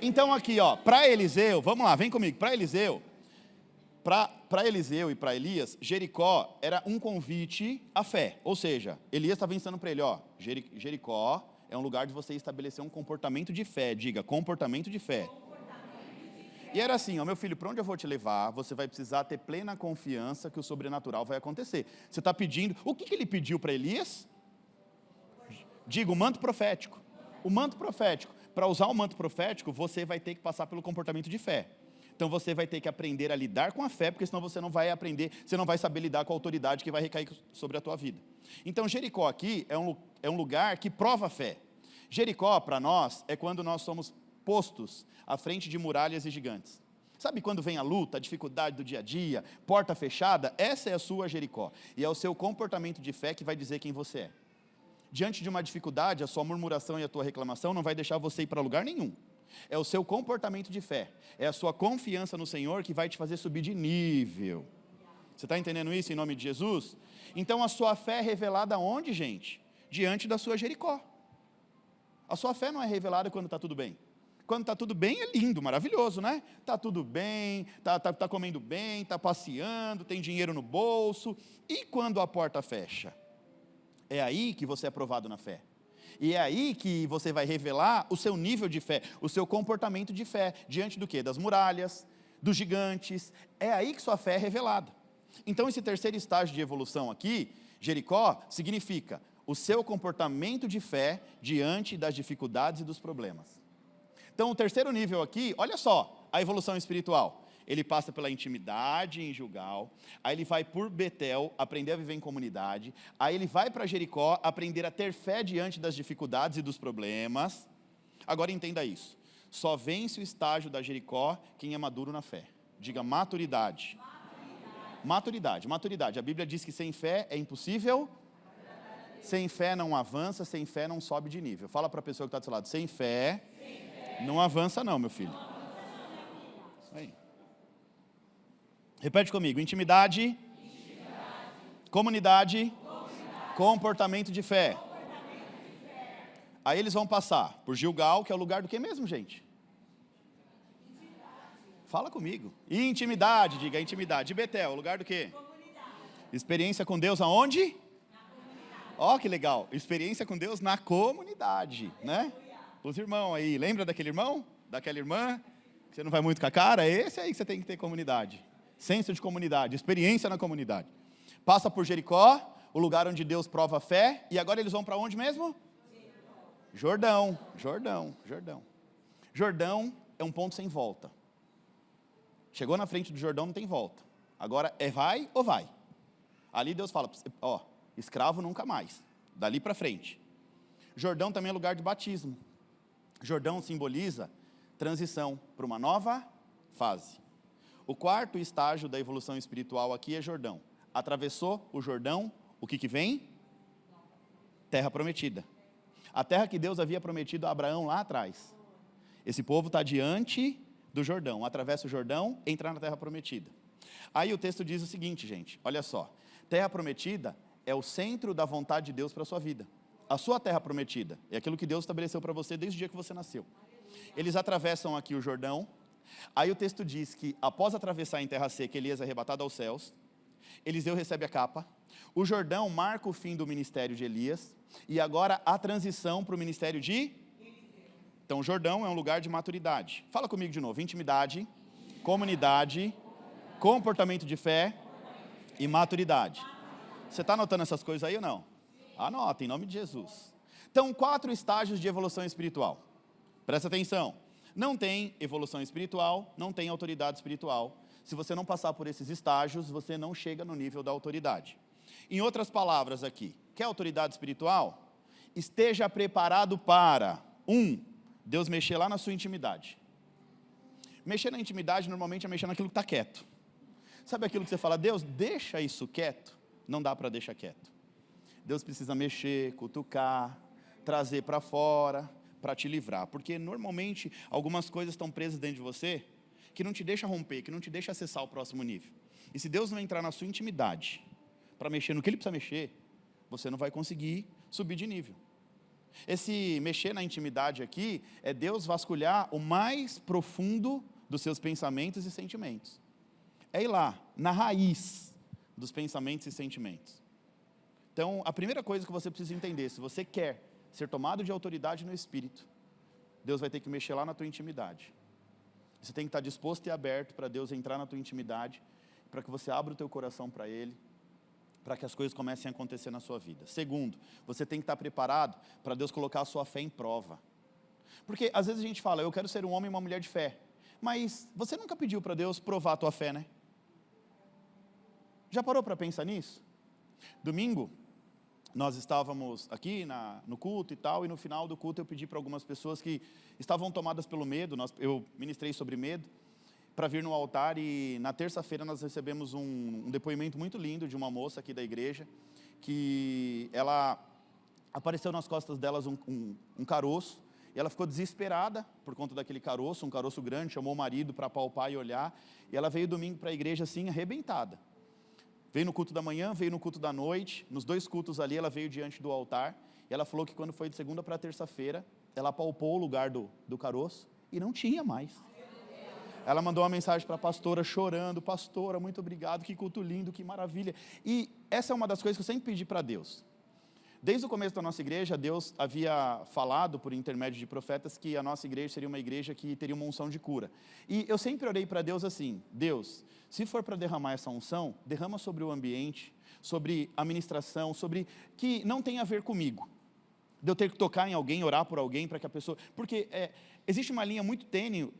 Então aqui, para Eliseu, vamos lá, vem comigo. Para Eliseu e para Elias, Jericó era um convite à fé. Ou seja, Elias estava ensinando para ele, Jericó é um lugar de você estabelecer um comportamento de fé. Diga, comportamento de fé. E era assim, meu filho, para onde eu vou te levar, você vai precisar ter plena confiança que o sobrenatural vai acontecer. Você está pedindo, o que ele pediu para Elias? Diga, o manto profético. O manto profético. Para usar o manto profético, você vai ter que passar pelo comportamento de fé. Então você vai ter que aprender a lidar com a fé, porque senão você não vai aprender, você não vai saber lidar com a autoridade que vai recair sobre a tua vida. Então Jericó aqui é um lugar que prova a fé. Jericó, para nós, é quando nós somos postos à frente de muralhas e gigantes. Sabe quando vem a luta, a dificuldade do dia a dia, porta fechada? Essa é a sua Jericó. E é o seu comportamento de fé que vai dizer quem você é. Diante de uma dificuldade, a sua murmuração e a tua reclamação não vai deixar você ir para lugar nenhum. É o seu comportamento de fé. É a sua confiança no Senhor que vai te fazer subir de nível. Você está entendendo isso em nome de Jesus? Então a sua fé é revelada onde, gente? Diante da sua Jericó. A sua fé não é revelada quando está tudo bem. Quando está tudo bem é lindo, maravilhoso, né? Está tudo bem, tá comendo bem, está passeando, tem dinheiro no bolso. E quando a porta fecha? É aí que você é provado na fé. E é aí que você vai revelar o seu nível de fé, o seu comportamento de fé, diante do quê? Das muralhas, dos gigantes. É aí que sua fé é revelada. Então esse terceiro estágio de evolução aqui, Jericó, significa o seu comportamento de fé diante das dificuldades e dos problemas. Então o terceiro nível aqui, olha só, a evolução espiritual. Ele passa pela intimidade em Gilgal, aí ele vai por Betel, aprender a viver em comunidade, aí ele vai para Jericó, aprender a ter fé diante das dificuldades e dos problemas. Agora entenda isso, só vence o estágio da Jericó quem é maduro na fé. Diga maturidade. Maturidade. A Bíblia diz que sem fé é impossível, sem fé não avança, sem fé não sobe de nível. Fala para a pessoa que está do seu lado, sem fé, não avança não, meu filho. Isso aí. Repete comigo, intimidade. Comunidade, comportamento de fé. Aí eles vão passar por Gilgal, que é o lugar do que mesmo, gente? Fala comigo. Intimidade, diga intimidade. Betel, o lugar do quê? Experiência com Deus aonde? Ó, que legal. Experiência com Deus na comunidade, né? Os irmãos aí, lembra daquele irmão? Daquela irmã? Que você não vai muito com a cara? É esse aí que você tem que ter comunidade. Senso de comunidade, experiência na comunidade. Passa por Jericó, o lugar onde Deus prova a fé. E agora eles vão para onde mesmo? Jordão. Jordão é um ponto sem volta. Chegou na frente do Jordão, não tem volta. Agora é vai ou vai. Ali Deus fala, ó, escravo nunca mais. Dali para frente. Jordão também é lugar de batismo. Jordão simboliza transição para uma nova fase. O quarto estágio da evolução espiritual aqui é Jordão. Atravessou o Jordão, o que vem? Terra prometida. A terra que Deus havia prometido a Abraão lá atrás. Esse povo está diante do Jordão, atravessa o Jordão, entra na terra prometida. Aí o texto diz o seguinte, gente, olha só. Terra prometida é o centro da vontade de Deus para a sua vida. A sua terra prometida é aquilo que Deus estabeleceu para você desde o dia que você nasceu. Eles atravessam aqui o Jordão. Aí o texto diz que após atravessar em terra seca, Elias é arrebatado aos céus. Eliseu recebe a capa. O Jordão marca o fim do ministério de Elias. E agora a transição para o ministério de... Então, o Jordão é um lugar de maturidade. Fala comigo de novo. Intimidade, comunidade, comportamento de fé e maturidade. Você está anotando essas coisas aí ou não? Anota, em nome de Jesus. Então, 4 estágios de evolução espiritual. Presta atenção. Não tem evolução espiritual, não tem autoridade espiritual. Se você não passar por esses estágios, você não chega no nível da autoridade. Em outras palavras aqui, quer autoridade espiritual? Esteja preparado para, 1, Deus mexer lá na sua intimidade. Mexer na intimidade normalmente é mexer naquilo que está quieto. Sabe aquilo que você fala, Deus, deixa isso quieto? Não dá para deixar quieto. Deus precisa mexer, cutucar, trazer para fora, para te livrar, porque normalmente algumas coisas estão presas dentro de você, que não te deixa romper, que não te deixa acessar o próximo nível. E se Deus não entrar na sua intimidade, para mexer no que Ele precisa mexer, você não vai conseguir subir de nível. Esse mexer na intimidade aqui, é Deus vasculhar o mais profundo dos seus pensamentos e sentimentos. É ir lá, na raiz dos pensamentos e sentimentos. Então, a primeira coisa que você precisa entender, se você quer ser tomado de autoridade no Espírito, Deus vai ter que mexer lá na tua intimidade. Você tem que estar disposto e aberto para Deus entrar na tua intimidade, para que você abra o teu coração para Ele, para que as coisas comecem a acontecer na sua vida. Segundo, você tem que estar preparado para Deus colocar a sua fé em prova. Porque às vezes a gente fala, eu quero ser um homem e uma mulher de fé, mas você nunca pediu para Deus provar a tua fé, né? Já parou para pensar nisso? Domingo, nós estávamos aqui no culto e tal, e no final do culto eu pedi para algumas pessoas que estavam tomadas pelo medo, eu ministrei sobre medo, para vir no altar, e na terça-feira nós recebemos um depoimento muito lindo de uma moça aqui da igreja, que ela apareceu nas costas delas um caroço, e ela ficou desesperada por conta daquele caroço, um caroço grande, chamou o marido para apalpar e olhar, e ela veio domingo para a igreja assim, arrebentada. Veio no culto da manhã, veio no culto da noite, nos 2 cultos ali ela veio diante do altar, e ela falou que quando foi de segunda para terça-feira, ela apalpou o lugar do caroço, e não tinha mais. Ela mandou uma mensagem para a pastora chorando, pastora, muito obrigado, que culto lindo, que maravilha. E essa é uma das coisas que eu sempre pedi para Deus. Desde o começo da nossa igreja, Deus havia falado por intermédio de profetas que a nossa igreja seria uma igreja que teria uma unção de cura. E eu sempre orei para Deus assim: Deus, se for para derramar essa unção, derrama sobre o ambiente, sobre a ministração, sobre que não tem a ver comigo. De eu ter que tocar em alguém, orar por alguém, para que a pessoa... Porque existe uma linha muito tênue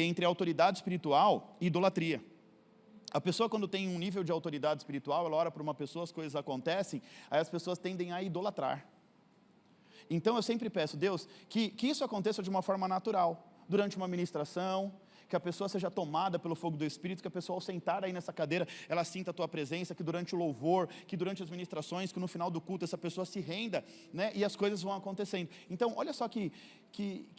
entre autoridade espiritual e idolatria. A pessoa, quando tem um nível de autoridade espiritual, ela ora por uma pessoa, as coisas acontecem, aí as pessoas tendem a idolatrar. Então eu sempre peço, Deus, que isso aconteça de uma forma natural, durante uma ministração, que a pessoa seja tomada pelo fogo do Espírito, que a pessoa ao sentar aí nessa cadeira, ela sinta a tua presença, que durante o louvor, que durante as ministrações, que no final do culto essa pessoa se renda, né, e as coisas vão acontecendo. Então, olha só que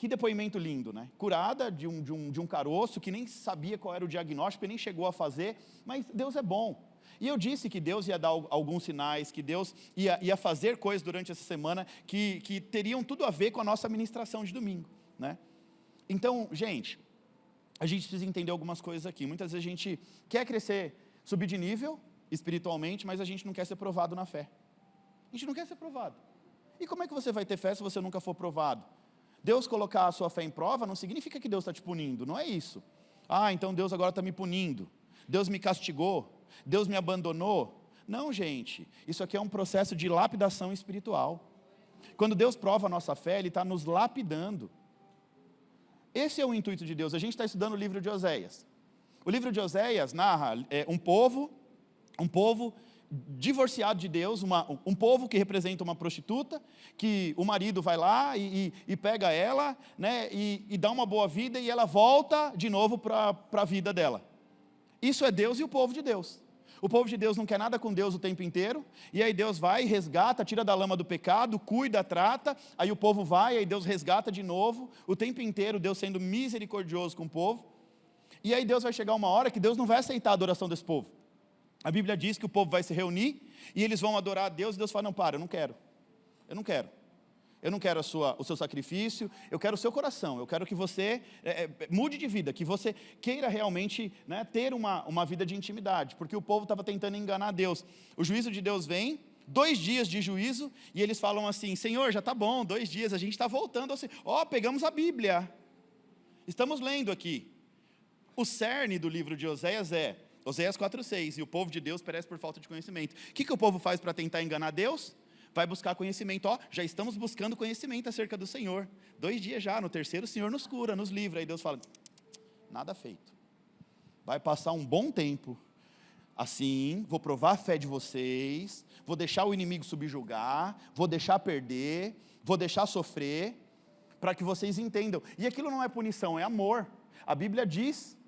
depoimento lindo, né? Curada de um caroço, que nem sabia qual era o diagnóstico, e nem chegou a fazer, mas Deus é bom. E eu disse que Deus ia dar alguns sinais, que Deus ia fazer coisas durante essa semana, que teriam tudo a ver com a nossa ministração de domingo, né? Então, gente, a gente precisa entender algumas coisas aqui. Muitas vezes a gente quer crescer, subir de nível espiritualmente, mas a gente não quer ser provado na fé. A gente não quer ser provado. E como é que você vai ter fé se você nunca for provado? Deus colocar a sua fé em prova não significa que Deus está te punindo, não é isso. Ah, então Deus agora está me punindo. Deus me castigou. Deus me abandonou. Não, gente. Isso aqui é um processo de lapidação espiritual. Quando Deus prova a nossa fé, Ele está nos lapidando. Esse é o intuito de Deus. A gente está estudando o livro de Oséias. O livro de Oséias narra um povo divorciado de Deus, um povo que representa uma prostituta, que o marido vai lá e pega ela, né, e dá uma boa vida, e ela volta de novo para a vida dela. Isso é Deus e o povo de Deus. O povo de Deus não quer nada com Deus o tempo inteiro, e aí Deus vai, resgata, tira da lama do pecado, cuida, trata, aí o povo vai, aí Deus resgata de novo, o tempo inteiro Deus sendo misericordioso com o povo, e aí Deus vai chegar uma hora que Deus não vai aceitar a adoração desse povo. A Bíblia diz que o povo vai se reunir, e eles vão adorar a Deus, e Deus fala: não, para, eu não quero, eu não quero o seu sacrifício, eu quero o seu coração, eu quero que você mude de vida, que você queira realmente, né, ter uma vida de intimidade, porque o povo estava tentando enganar Deus. O juízo de Deus vem, 2 dias de juízo, e eles falam assim: Senhor, já está bom, 2 dias, a gente está voltando assim, pegamos a Bíblia, estamos lendo aqui. O cerne do livro de Oséias é Oséias 4:6, e o povo de Deus perece por falta de conhecimento. O que o povo faz para tentar enganar Deus? Vai buscar conhecimento. Já estamos buscando conhecimento acerca do Senhor. 2 dias já, no 3º o Senhor nos cura, nos livra. Aí Deus fala: nada feito. Vai passar um bom tempo. Assim, vou provar a fé de vocês, vou deixar o inimigo subjugar, vou deixar perder, vou deixar sofrer, para que vocês entendam. E aquilo não é punição, é amor. A Bíblia diz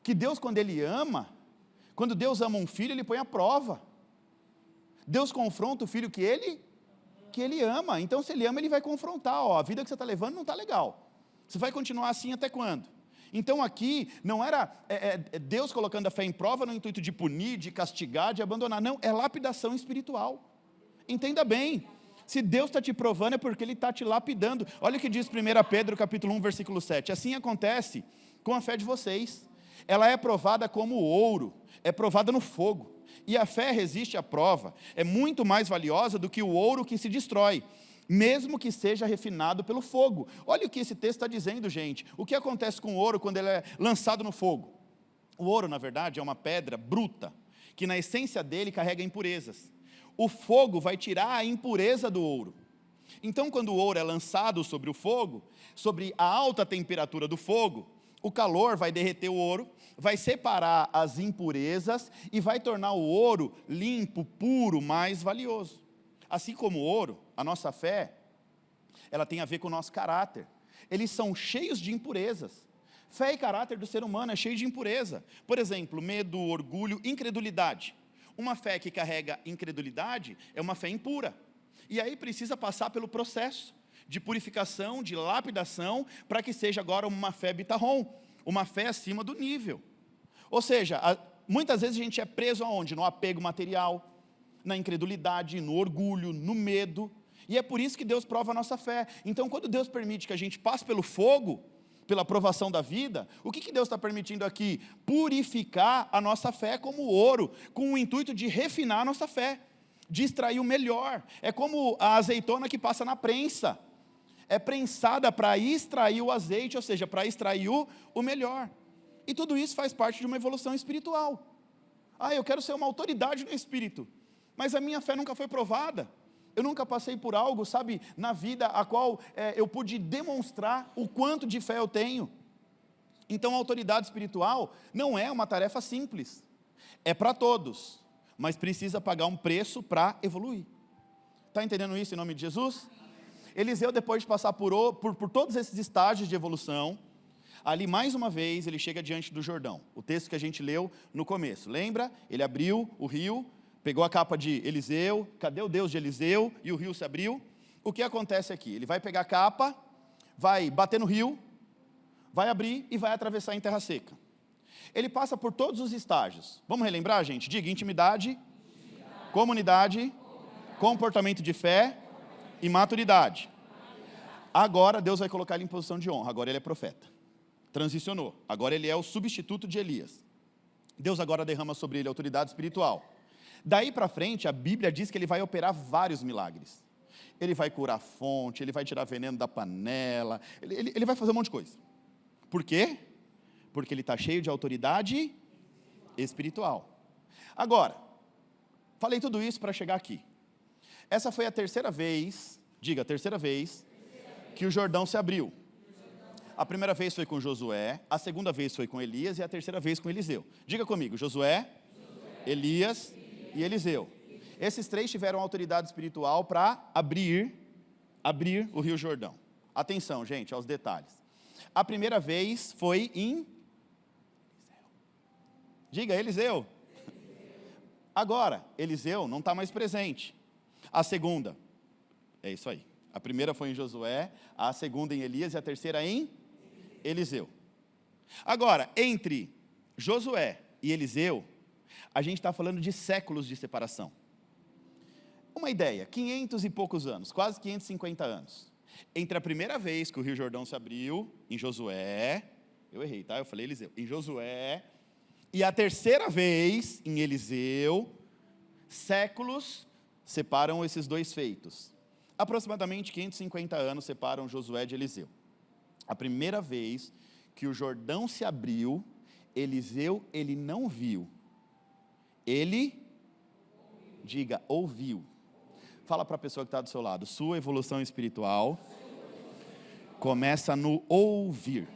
que Deus, quando Deus ama um filho, Ele põe à prova. Deus confronta o filho que ele ama. Então, se Ele ama, Ele vai confrontar. A vida que você está levando não está legal. Você vai continuar assim até quando? Então, aqui, não era Deus colocando a fé em prova no intuito de punir, de castigar, de abandonar. Não, é lapidação espiritual. Entenda bem. Se Deus está te provando, é porque Ele está te lapidando. Olha o que diz 1 Pedro, capítulo 1, versículo 7. Assim acontece com a fé de vocês. Ela é provada como ouro, é provada no fogo. E a fé resiste à prova, é muito mais valiosa do que o ouro que se destrói, mesmo que seja refinado pelo fogo. Olha o que esse texto está dizendo, gente. O que acontece com o ouro quando ele é lançado no fogo? O ouro, na verdade, é uma pedra bruta, que na essência dele carrega impurezas. O fogo vai tirar a impureza do ouro. Então, quando o ouro é lançado sobre o fogo, sobre a alta temperatura do fogo, o calor vai derreter o ouro, vai separar as impurezas e vai tornar o ouro limpo, puro, mais valioso. Assim como o ouro, a nossa fé, ela tem a ver com o nosso caráter. Eles são cheios de impurezas. Fé e caráter do ser humano é cheio de impureza. Por exemplo, medo, orgulho, incredulidade. Uma fé que carrega incredulidade é uma fé impura. E aí precisa passar pelo processo de purificação, de lapidação, para que seja agora uma fé bitarrom, uma fé acima do nível. Ou seja, muitas vezes a gente é preso aonde? No apego material, na incredulidade, no orgulho, no medo, e é por isso que Deus prova a nossa fé. Então, quando Deus permite que a gente passe pelo fogo, pela provação da vida, o que Deus está permitindo aqui? Purificar a nossa fé como ouro, com o intuito de refinar a nossa fé. de extrair o melhor. É como a azeitona que passa na prensa. É prensada para extrair o azeite, ou seja, para extrair o melhor. E tudo isso faz parte de uma evolução espiritual. Eu quero ser uma autoridade no Espírito, mas a minha fé nunca foi provada. Eu nunca passei por algo, sabe, na vida a qual eu pude demonstrar o quanto de fé eu tenho. Então a autoridade espiritual não é uma tarefa simples. É para todos, mas precisa pagar um preço para evoluir. Está entendendo isso em nome de Jesus? Eliseu, depois de passar por todos esses estágios de evolução, ali mais uma vez ele chega diante do Jordão. O texto que a gente leu no começo, lembra? Ele abriu o rio, pegou a capa de Eliseu, cadê o Deus de Eliseu? E o rio se abriu. O que acontece aqui? Ele vai pegar a capa, vai bater no rio, vai abrir e vai atravessar em terra seca. Ele passa por todos os estágios. Vamos relembrar, gente? Diga: intimidade, comunidade, comportamento de fé e maturidade. Agora Deus vai colocar ele em posição de honra. Agora ele é profeta. Transicionou. Agora ele é o substituto de Elias. Deus agora derrama sobre ele autoridade espiritual. Daí para frente, a Bíblia diz que ele vai operar vários milagres. Ele vai curar a fonte, ele vai tirar veneno da panela, ele vai fazer um monte de coisa. Por quê? Porque ele está cheio de autoridade espiritual. Agora, falei tudo isso para chegar aqui. Essa foi a terceira vez, diga, terceira vez, que o Jordão se abriu. A primeira vez foi com Josué, a segunda vez foi com Elias e a terceira vez com Eliseu. Diga comigo: Josué, Elias e Eliseu. Esses três tiveram autoridade espiritual para abrir o Rio Jordão. Atenção, gente, aos detalhes. A primeira vez foi em Diga, Eliseu. Agora, Eliseu não está mais presente. A segunda, é isso aí. A primeira foi em Josué, a segunda em Elias e a terceira em Eliseu. Agora, entre Josué e Eliseu, a gente está falando de séculos de separação. Uma ideia, 500 e poucos anos, quase 550 anos. Entre a primeira vez que o Rio Jordão se abriu, em Josué, eu errei, tá? Eu falei Eliseu. Em Josué, e a terceira vez, em Eliseu, séculos separam esses dois feitos. Aproximadamente 550 anos separam Josué de Eliseu. A primeira vez que o Jordão se abriu, Eliseu, ele não viu. Ele, diga, ouviu. Fala para a pessoa que está do seu lado, sua evolução espiritual começa no ouvir.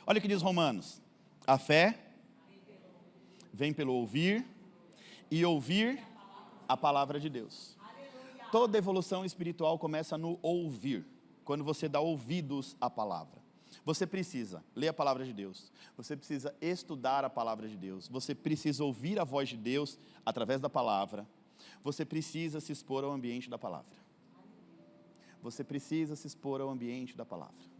Olha o que diz Romanos: a fé vem pelo ouvir e ouvir a palavra de Deus. Toda evolução espiritual começa no ouvir, quando você dá ouvidos à palavra. Você precisa ler a palavra de Deus, você precisa estudar a palavra de Deus, você precisa ouvir a voz de Deus através da palavra, você precisa se expor ao ambiente da palavra. Você precisa se expor ao ambiente da palavra.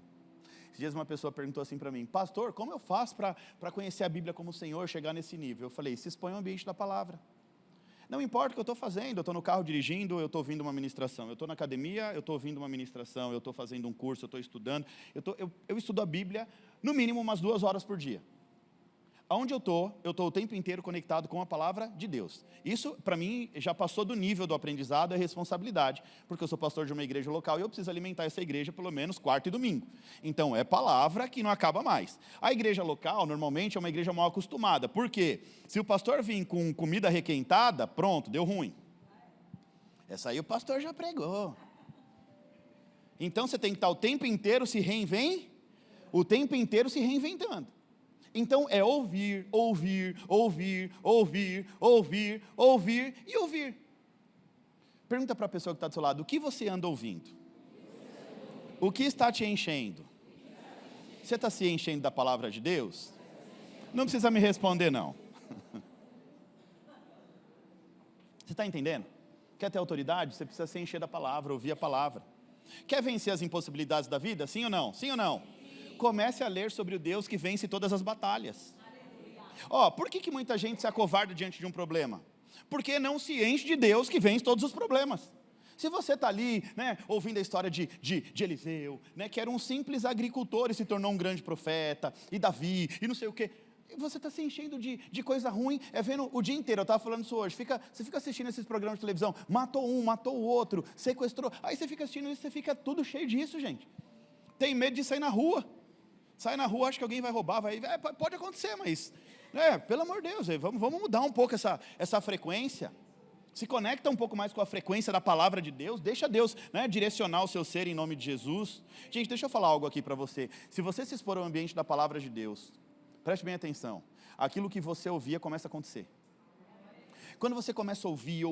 Esses dias uma pessoa perguntou assim para mim: pastor, como eu faço para conhecer a Bíblia como o Senhor, chegar nesse nível? Eu falei: se expõe ao ambiente da palavra. Não importa o que eu estou fazendo, eu estou no carro dirigindo, eu estou ouvindo uma ministração, eu estou na academia, eu estou ouvindo uma ministração, eu estou fazendo um curso, eu estou estudando, eu estudo a Bíblia no mínimo umas 2 horas por dia. Aonde eu estou o tempo inteiro conectado com a palavra de Deus. Isso, para mim, já passou do nível do aprendizado, é responsabilidade, porque eu sou pastor de uma igreja local e eu preciso alimentar essa igreja pelo menos quarta e domingo. Então, é palavra que não acaba mais. A igreja local, normalmente, é uma igreja mal acostumada. Por quê? Se o pastor vir com comida requentada, pronto, deu ruim. Essa aí o pastor já pregou. Então, você tem que estar o tempo inteiro o tempo inteiro se reinventando. Então é ouvir, ouvir, ouvir, ouvir, ouvir, ouvir e ouvir. Pergunta para a pessoa que está do seu lado: o que você anda ouvindo? O que está te enchendo? Você está se enchendo da palavra de Deus? Não precisa me responder, não. Você está entendendo? Quer ter autoridade? Você precisa se encher da palavra, ouvir a palavra. Quer vencer as impossibilidades da vida? Sim ou não? Sim ou não? Comece a ler sobre o Deus que vence todas as batalhas. Por que muita gente se acovarda diante de um problema? Porque não se enche de Deus que vence todos os problemas. Se você está ali, ouvindo a história de Eliseu, que era um simples agricultor e se tornou um grande profeta, e Davi, e não sei o quê. Você está se enchendo de coisa ruim, vendo o dia inteiro. Eu estava falando isso hoje. Você fica assistindo esses programas de televisão, matou um, matou o outro, sequestrou. Aí você fica assistindo isso, você fica tudo cheio disso, gente. Tem medo de sair na rua. Sai na rua, acha que alguém vai roubar, pode acontecer, mas, pelo amor de Deus, vamos mudar um pouco essa frequência. Se conecta um pouco mais com a frequência da palavra de Deus, deixa Deus, direcionar o seu ser em nome de Jesus. Gente, deixa eu falar algo aqui para você. Se você se expor ao ambiente da palavra de Deus, preste bem atenção, aquilo que você ouvia começa a acontecer. Quando você começa a ouvir,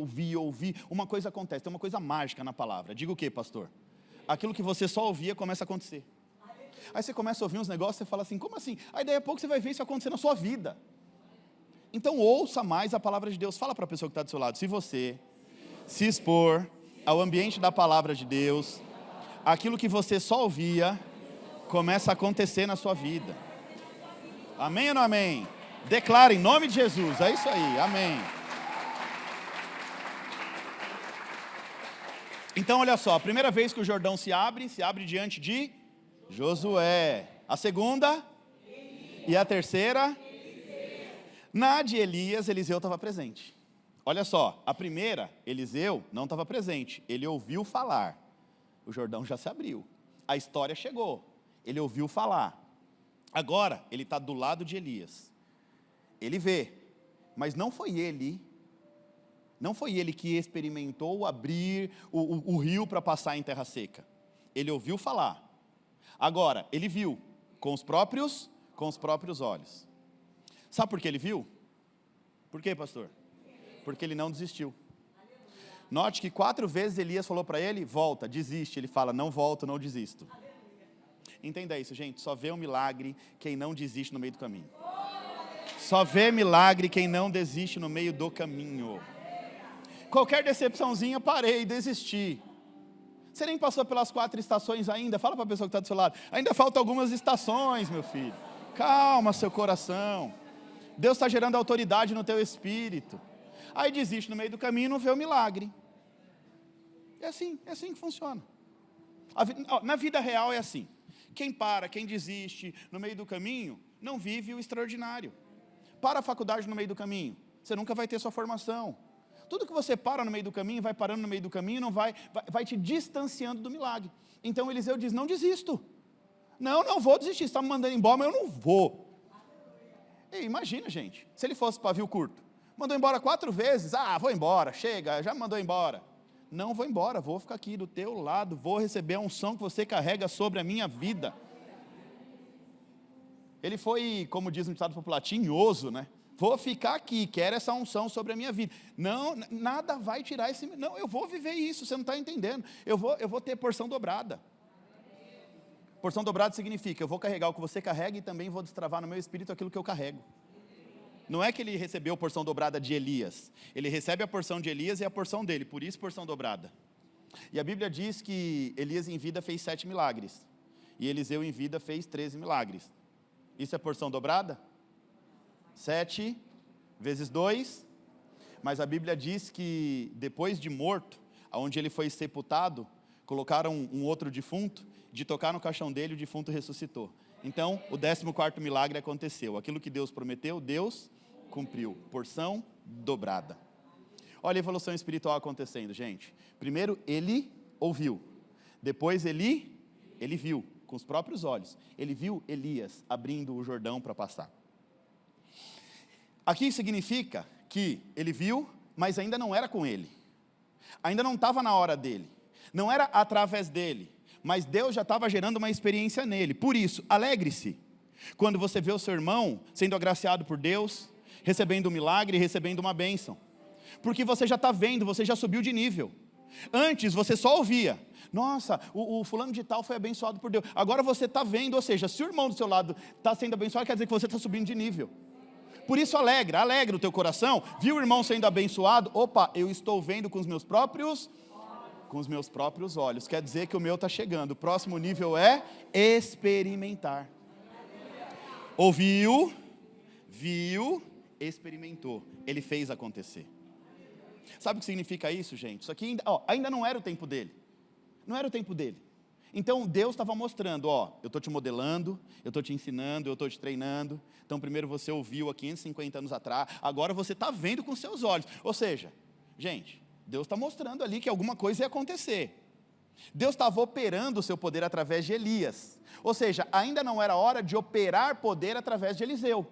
uma coisa acontece, tem uma coisa mágica na palavra. Diga o que, pastor? Aquilo que você só ouvia começa a acontecer. Aí você começa a ouvir uns negócios, você fala assim, como assim? Aí daí a pouco você vai ver isso acontecer na sua vida. Então ouça mais a palavra de Deus. Fala para a pessoa que está do seu lado, se você se expor ao ambiente da palavra de Deus, aquilo que você só ouvia começa a acontecer na sua vida. Amém ou não amém? Declara em nome de Jesus, é isso aí, amém. Então olha só, a primeira vez que o Jordão se abre diante de Josué. A segunda? E a terceira? Na de Elias, Eliseu estava presente. Olha só, a primeira, Eliseu não estava presente, ele ouviu falar. O Jordão já se abriu, a história chegou, ele ouviu falar. Agora, ele está do lado de Elias. Ele vê, mas não foi ele que experimentou abrir o rio para passar em terra seca. Ele ouviu falar. Agora, ele viu com os próprios olhos. Sabe por que ele viu? Por quê, pastor? Porque ele não desistiu. Note que 4 vezes Elias falou para ele, volta, desiste. Ele fala, não volto, não desisto. Entenda isso, gente, só vê um milagre quem não desiste no meio do caminho. Só vê milagre quem não desiste no meio do caminho. Qualquer decepçãozinha, parei, desisti. Você nem passou pelas 4 estações ainda, fala para a pessoa que está do seu lado, ainda faltam algumas estações, meu filho. Calma seu coração. Deus está gerando autoridade no teu espírito. Aí desiste no meio do caminho e não vê o milagre. É assim que funciona. Na vida real é assim. Quem para, quem desiste no meio do caminho, não vive o extraordinário. Para a faculdade no meio do caminho, você nunca vai ter sua formação. Tudo que você para no meio do caminho, vai parando no meio do caminho, não vai te distanciando do milagre. Então Eliseu diz, não desisto. Não vou desistir, você está me mandando embora, mas eu não vou. E imagina, gente, se ele fosse pavio curto, mandou embora 4 vezes, vou embora, chega, já me mandou embora. Não vou embora, vou ficar aqui do teu lado, vou receber a unção que você carrega sobre a minha vida. Ele foi, como diz no ditado popular, tinhoso, né? Vou ficar aqui, quero essa unção sobre a minha vida. Não, nada vai tirar esse... Não, eu vou viver isso, você não está entendendo. Eu vou ter porção dobrada. Porção dobrada significa, eu vou carregar o que você carrega e também vou destravar no meu espírito aquilo que eu carrego. Não é que ele recebeu a porção dobrada de Elias. Ele recebe a porção de Elias e a porção dele, por isso porção dobrada. E a Bíblia diz que Elias em vida fez 7 milagres. E Eliseu em vida fez 13 milagres. Isso é porção dobrada? 7 vezes 2. Mas a Bíblia diz que depois de morto, onde ele foi sepultado, colocaram um outro defunto, de tocar no caixão dele, o defunto ressuscitou. Então, o 14º milagre aconteceu. Aquilo que Deus prometeu, Deus cumpriu. Porção dobrada. Olha a evolução espiritual acontecendo, gente. Primeiro, ele ouviu. Depois, ele viu, com os próprios olhos. Ele viu Elias abrindo o Jordão para passar. Aqui significa que ele viu, mas ainda não era com ele. Ainda não estava na hora dele. Não era através dele. Mas Deus já estava gerando uma experiência nele. Por isso, alegre-se quando você vê o seu irmão sendo agraciado por Deus, recebendo um milagre, recebendo uma bênção. Porque você já está vendo, você já subiu de nível. Antes você só ouvia. Nossa, o fulano de tal foi abençoado por Deus. Agora você está vendo, ou seja, se o irmão do seu lado está sendo abençoado, quer dizer que você está subindo de nível. Por isso alegra o teu coração. Viu o irmão sendo abençoado? Opa, eu estou vendo com os meus próprios olhos. Quer dizer que o meu está chegando. O próximo nível é experimentar. Ouviu, viu, experimentou. Ele fez acontecer. Sabe o que significa isso, gente? Isso aqui ainda não era o tempo dele. Não era o tempo dele. Então Deus estava mostrando, ó, eu estou te modelando, eu estou te ensinando, eu estou te treinando. Então primeiro você ouviu há 550 anos atrás, agora você está vendo com seus olhos. Ou seja, gente, Deus está mostrando ali que alguma coisa ia acontecer. Deus estava operando o seu poder através de Elias. Ou seja, ainda não era hora de operar poder através de Eliseu.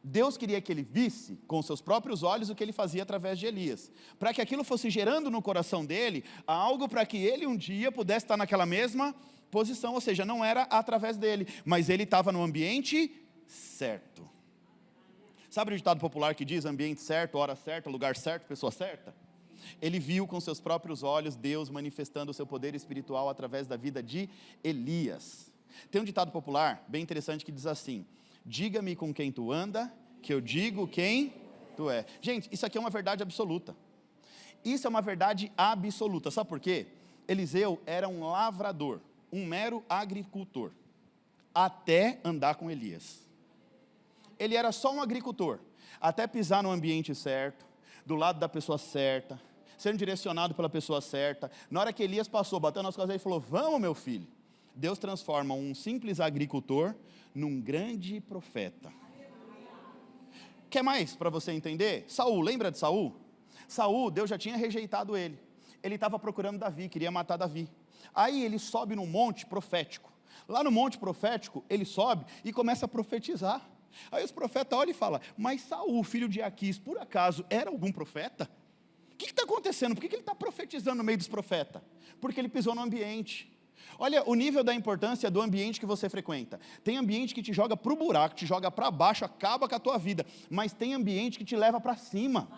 Deus queria que ele visse com seus próprios olhos o que ele fazia através de Elias, para que aquilo fosse gerando no coração dele algo para que ele um dia pudesse estar naquela mesma posição, ou seja, não era através dele, mas ele estava no ambiente certo. Sabe o ditado popular que diz ambiente certo, hora certa, lugar certo, pessoa certa? Ele viu com seus próprios olhos Deus manifestando o seu poder espiritual através da vida de Elias. Tem um ditado popular bem interessante que diz assim: diga-me com quem tu anda, que eu digo quem tu é. Gente, isso aqui é uma verdade absoluta. Isso é uma verdade absoluta. Sabe por quê? Eliseu era um lavrador, um mero agricultor, até andar com Elias. Ele era só um agricultor, até pisar no ambiente certo, do lado da pessoa certa, sendo direcionado pela pessoa certa. Na hora que Elias passou, bateu nas costas, ele falou: vamos, meu filho. Deus transforma um simples agricultor num grande profeta. Quer mais para você entender? Saul, lembra de Saul? Saul, Deus já tinha rejeitado ele. Ele estava procurando Davi, queria matar Davi. Aí ele sobe num monte profético. Lá no monte profético, ele sobe e começa a profetizar. Aí os profetas olham e falam: mas Saul, filho de Aquis, por acaso era algum profeta? O que está acontecendo? Por que ele está profetizando no meio dos profetas? Porque ele pisou no ambiente. Olha o nível da importância do ambiente que você frequenta. Tem ambiente que te joga para o buraco, te joga para baixo, acaba com a tua vida. Mas tem ambiente que te leva para cima.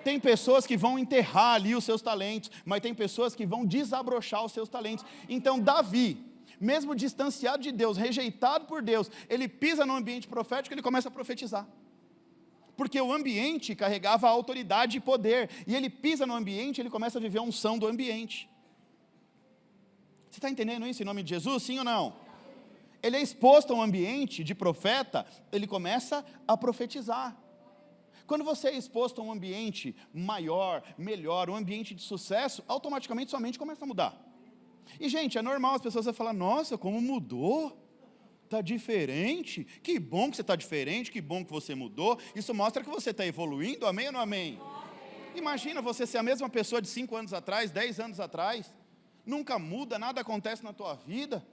Tem pessoas que vão enterrar ali os seus talentos, mas tem pessoas que vão desabrochar os seus talentos. Então Davi, mesmo distanciado de Deus, rejeitado por Deus, ele pisa no ambiente profético e ele começa a profetizar. Porque o ambiente carregava autoridade e poder. E ele pisa no ambiente, ele começa a viver a unção do ambiente. Você está entendendo isso em nome de Jesus, sim ou não? Ele é exposto a um ambiente de profeta, ele começa a profetizar. Quando você é exposto a um ambiente maior, melhor, um ambiente de sucesso, automaticamente sua mente começa a mudar. E gente, é normal as pessoas vão falar: nossa, como mudou? Está diferente? Que bom que você está diferente, que bom que você mudou. Isso mostra que você está evoluindo, amém ou não amém? Imagina você ser a mesma pessoa de 5 anos atrás, 10 anos atrás. Nunca muda, nada acontece na tua vida.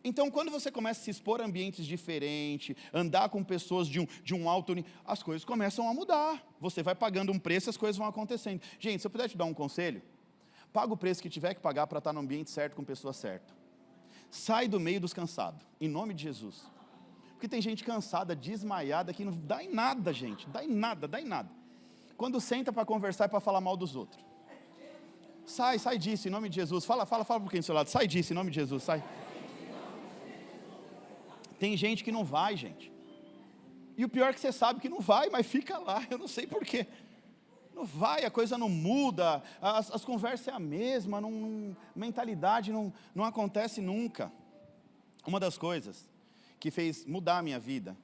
Então, quando você começa a se expor a ambientes diferentes, andar com pessoas de um alto nível, as coisas começam a mudar. Você vai pagando um preço, as coisas vão acontecendo. Gente, se eu puder te dar um conselho, paga o preço que tiver que pagar para estar no ambiente certo, com pessoa certa. Sai do meio dos cansados, em nome de Jesus. Porque tem gente cansada, desmaiada, que não dá em nada, gente. Dá em nada. Quando senta para conversar é para falar mal dos outros. Sai disso, em nome de Jesus. Fala um pouquinho do seu lado. Sai disso, em nome de Jesus, sai. Tem gente que não vai, gente. E o pior é que você sabe que não vai, mas fica lá, eu não sei porquê. Não vai, a coisa não muda, as conversas é a mesma, mentalidade não acontece nunca. Uma das coisas que fez mudar a minha vida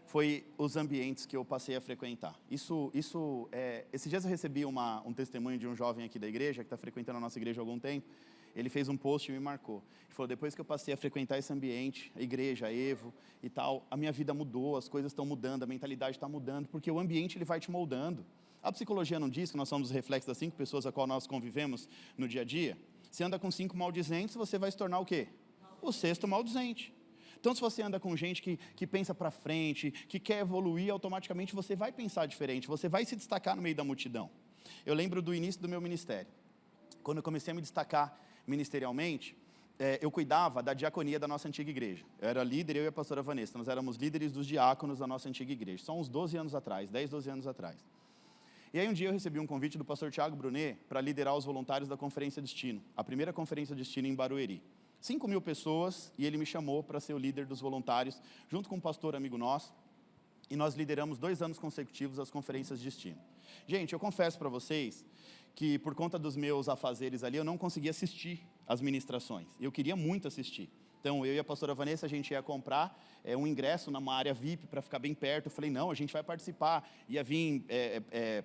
foi os ambientes que eu passei a frequentar. Esses dias eu recebi um testemunho de um jovem aqui da igreja, que está frequentando a nossa igreja há algum tempo. Ele fez um post e me marcou. Ele falou: depois que eu passei a frequentar esse ambiente, a igreja, a Evo e tal, a minha vida mudou, as coisas estão mudando, a mentalidade está mudando, porque o ambiente ele vai te moldando. A psicologia não diz que nós somos reflexos das 5 pessoas a qual nós convivemos no dia a dia? Se anda com 5 maldizentes, você vai se tornar o quê? O 6º maldizente. Então, se você anda com gente que pensa para frente, que quer evoluir, automaticamente você vai pensar diferente, você vai se destacar no meio da multidão. Eu lembro do início do meu ministério. Quando eu comecei a me destacar ministerialmente, eu cuidava da diaconia da nossa antiga igreja. Eu era líder, eu e a pastora Vanessa, nós éramos líderes dos diáconos da nossa antiga igreja. São uns 12 anos atrás, 10, 12 anos atrás. E aí um dia eu recebi um convite do pastor Tiago Brunet para liderar os voluntários da Conferência Destino, a primeira Conferência Destino em Barueri. 5.000 pessoas, e ele me chamou para ser o líder dos voluntários, junto com um pastor amigo nosso, e nós lideramos 2 anos consecutivos as Conferências Destino. Gente, eu confesso para vocês que por conta dos meus afazeres ali, eu não consegui assistir as ministrações. Eu queria muito assistir, Então, eu e a pastora Vanessa, a gente ia comprar um ingresso numa área VIP para ficar bem perto. Eu falei, não, a gente vai participar. Ia vir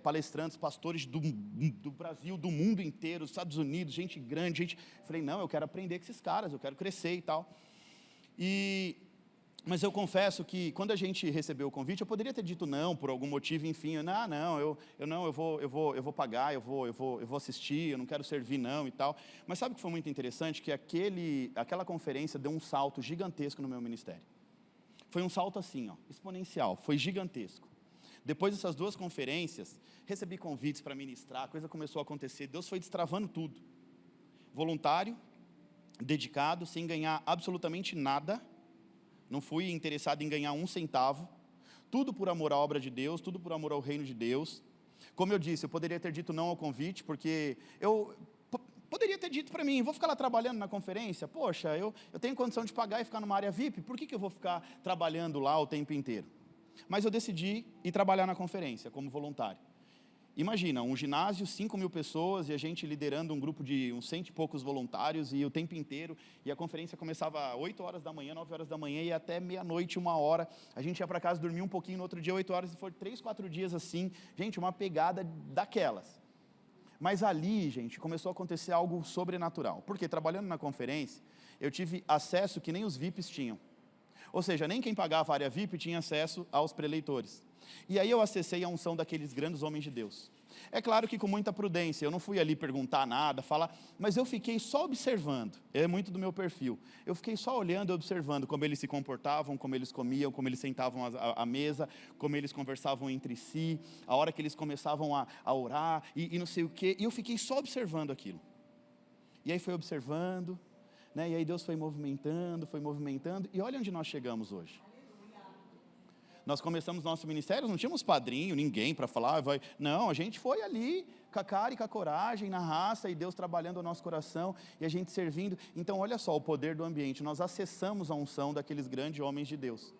palestrantes, pastores do Brasil, do mundo inteiro, dos Estados Unidos, gente grande, gente... Falei, não, eu quero aprender com esses caras, eu quero crescer e tal. Mas eu confesso que quando a gente recebeu o convite, eu poderia ter dito não, por algum motivo, enfim, eu vou pagar, eu vou assistir, eu não quero servir não e tal. Mas sabe o que foi muito interessante? Que aquela conferência deu um salto gigantesco no meu ministério. Foi um salto assim, exponencial, foi gigantesco. Depois dessas 2 conferências, recebi convites para ministrar, a coisa começou a acontecer, Deus foi destravando tudo. Voluntário, dedicado, sem ganhar absolutamente nada. Não fui interessado em ganhar 1 centavo, tudo por amor à obra de Deus, tudo por amor ao reino de Deus. Como eu disse, eu poderia ter dito não ao convite, porque eu poderia ter dito para mim, vou ficar lá trabalhando na conferência? Poxa, eu tenho condição de pagar e ficar numa área VIP, por que eu vou ficar trabalhando lá o tempo inteiro? Mas eu decidi ir trabalhar na conferência, como voluntário. Imagina, um ginásio, 5.000 pessoas, e a gente liderando um grupo de uns 100 e poucos voluntários, e o tempo inteiro, e a conferência começava às 8 horas da manhã, 9 horas da manhã, e até meia-noite, 1 hora, a gente ia para casa dormir um pouquinho, no outro dia 8 horas, e foi 3, 4 dias assim, gente, uma pegada daquelas. Mas ali, gente, começou a acontecer algo sobrenatural, porque trabalhando na conferência, eu tive acesso que nem os VIPs tinham, ou seja, nem quem pagava a área VIP tinha acesso aos preleitores. E aí eu acessei a unção daqueles grandes homens de Deus. É claro que com muita prudência, eu não fui ali perguntar nada, falar, mas eu fiquei só observando, é muito do meu perfil. Eu fiquei só olhando e observando como eles se comportavam, como eles comiam, como eles sentavam à mesa, como eles conversavam entre si, a hora que eles começavam a orar e não sei o quê, e eu fiquei só observando aquilo. E aí foi observando, né, e aí Deus foi movimentando, e olha onde nós chegamos hoje. Nós começamos nosso ministério, não tínhamos padrinho, ninguém para falar, não, a gente foi ali, com a cara e com a coragem, na raça, e Deus trabalhando o nosso coração, e a gente servindo. Então, olha só o poder do ambiente, nós acessamos a unção daqueles grandes homens de Deus.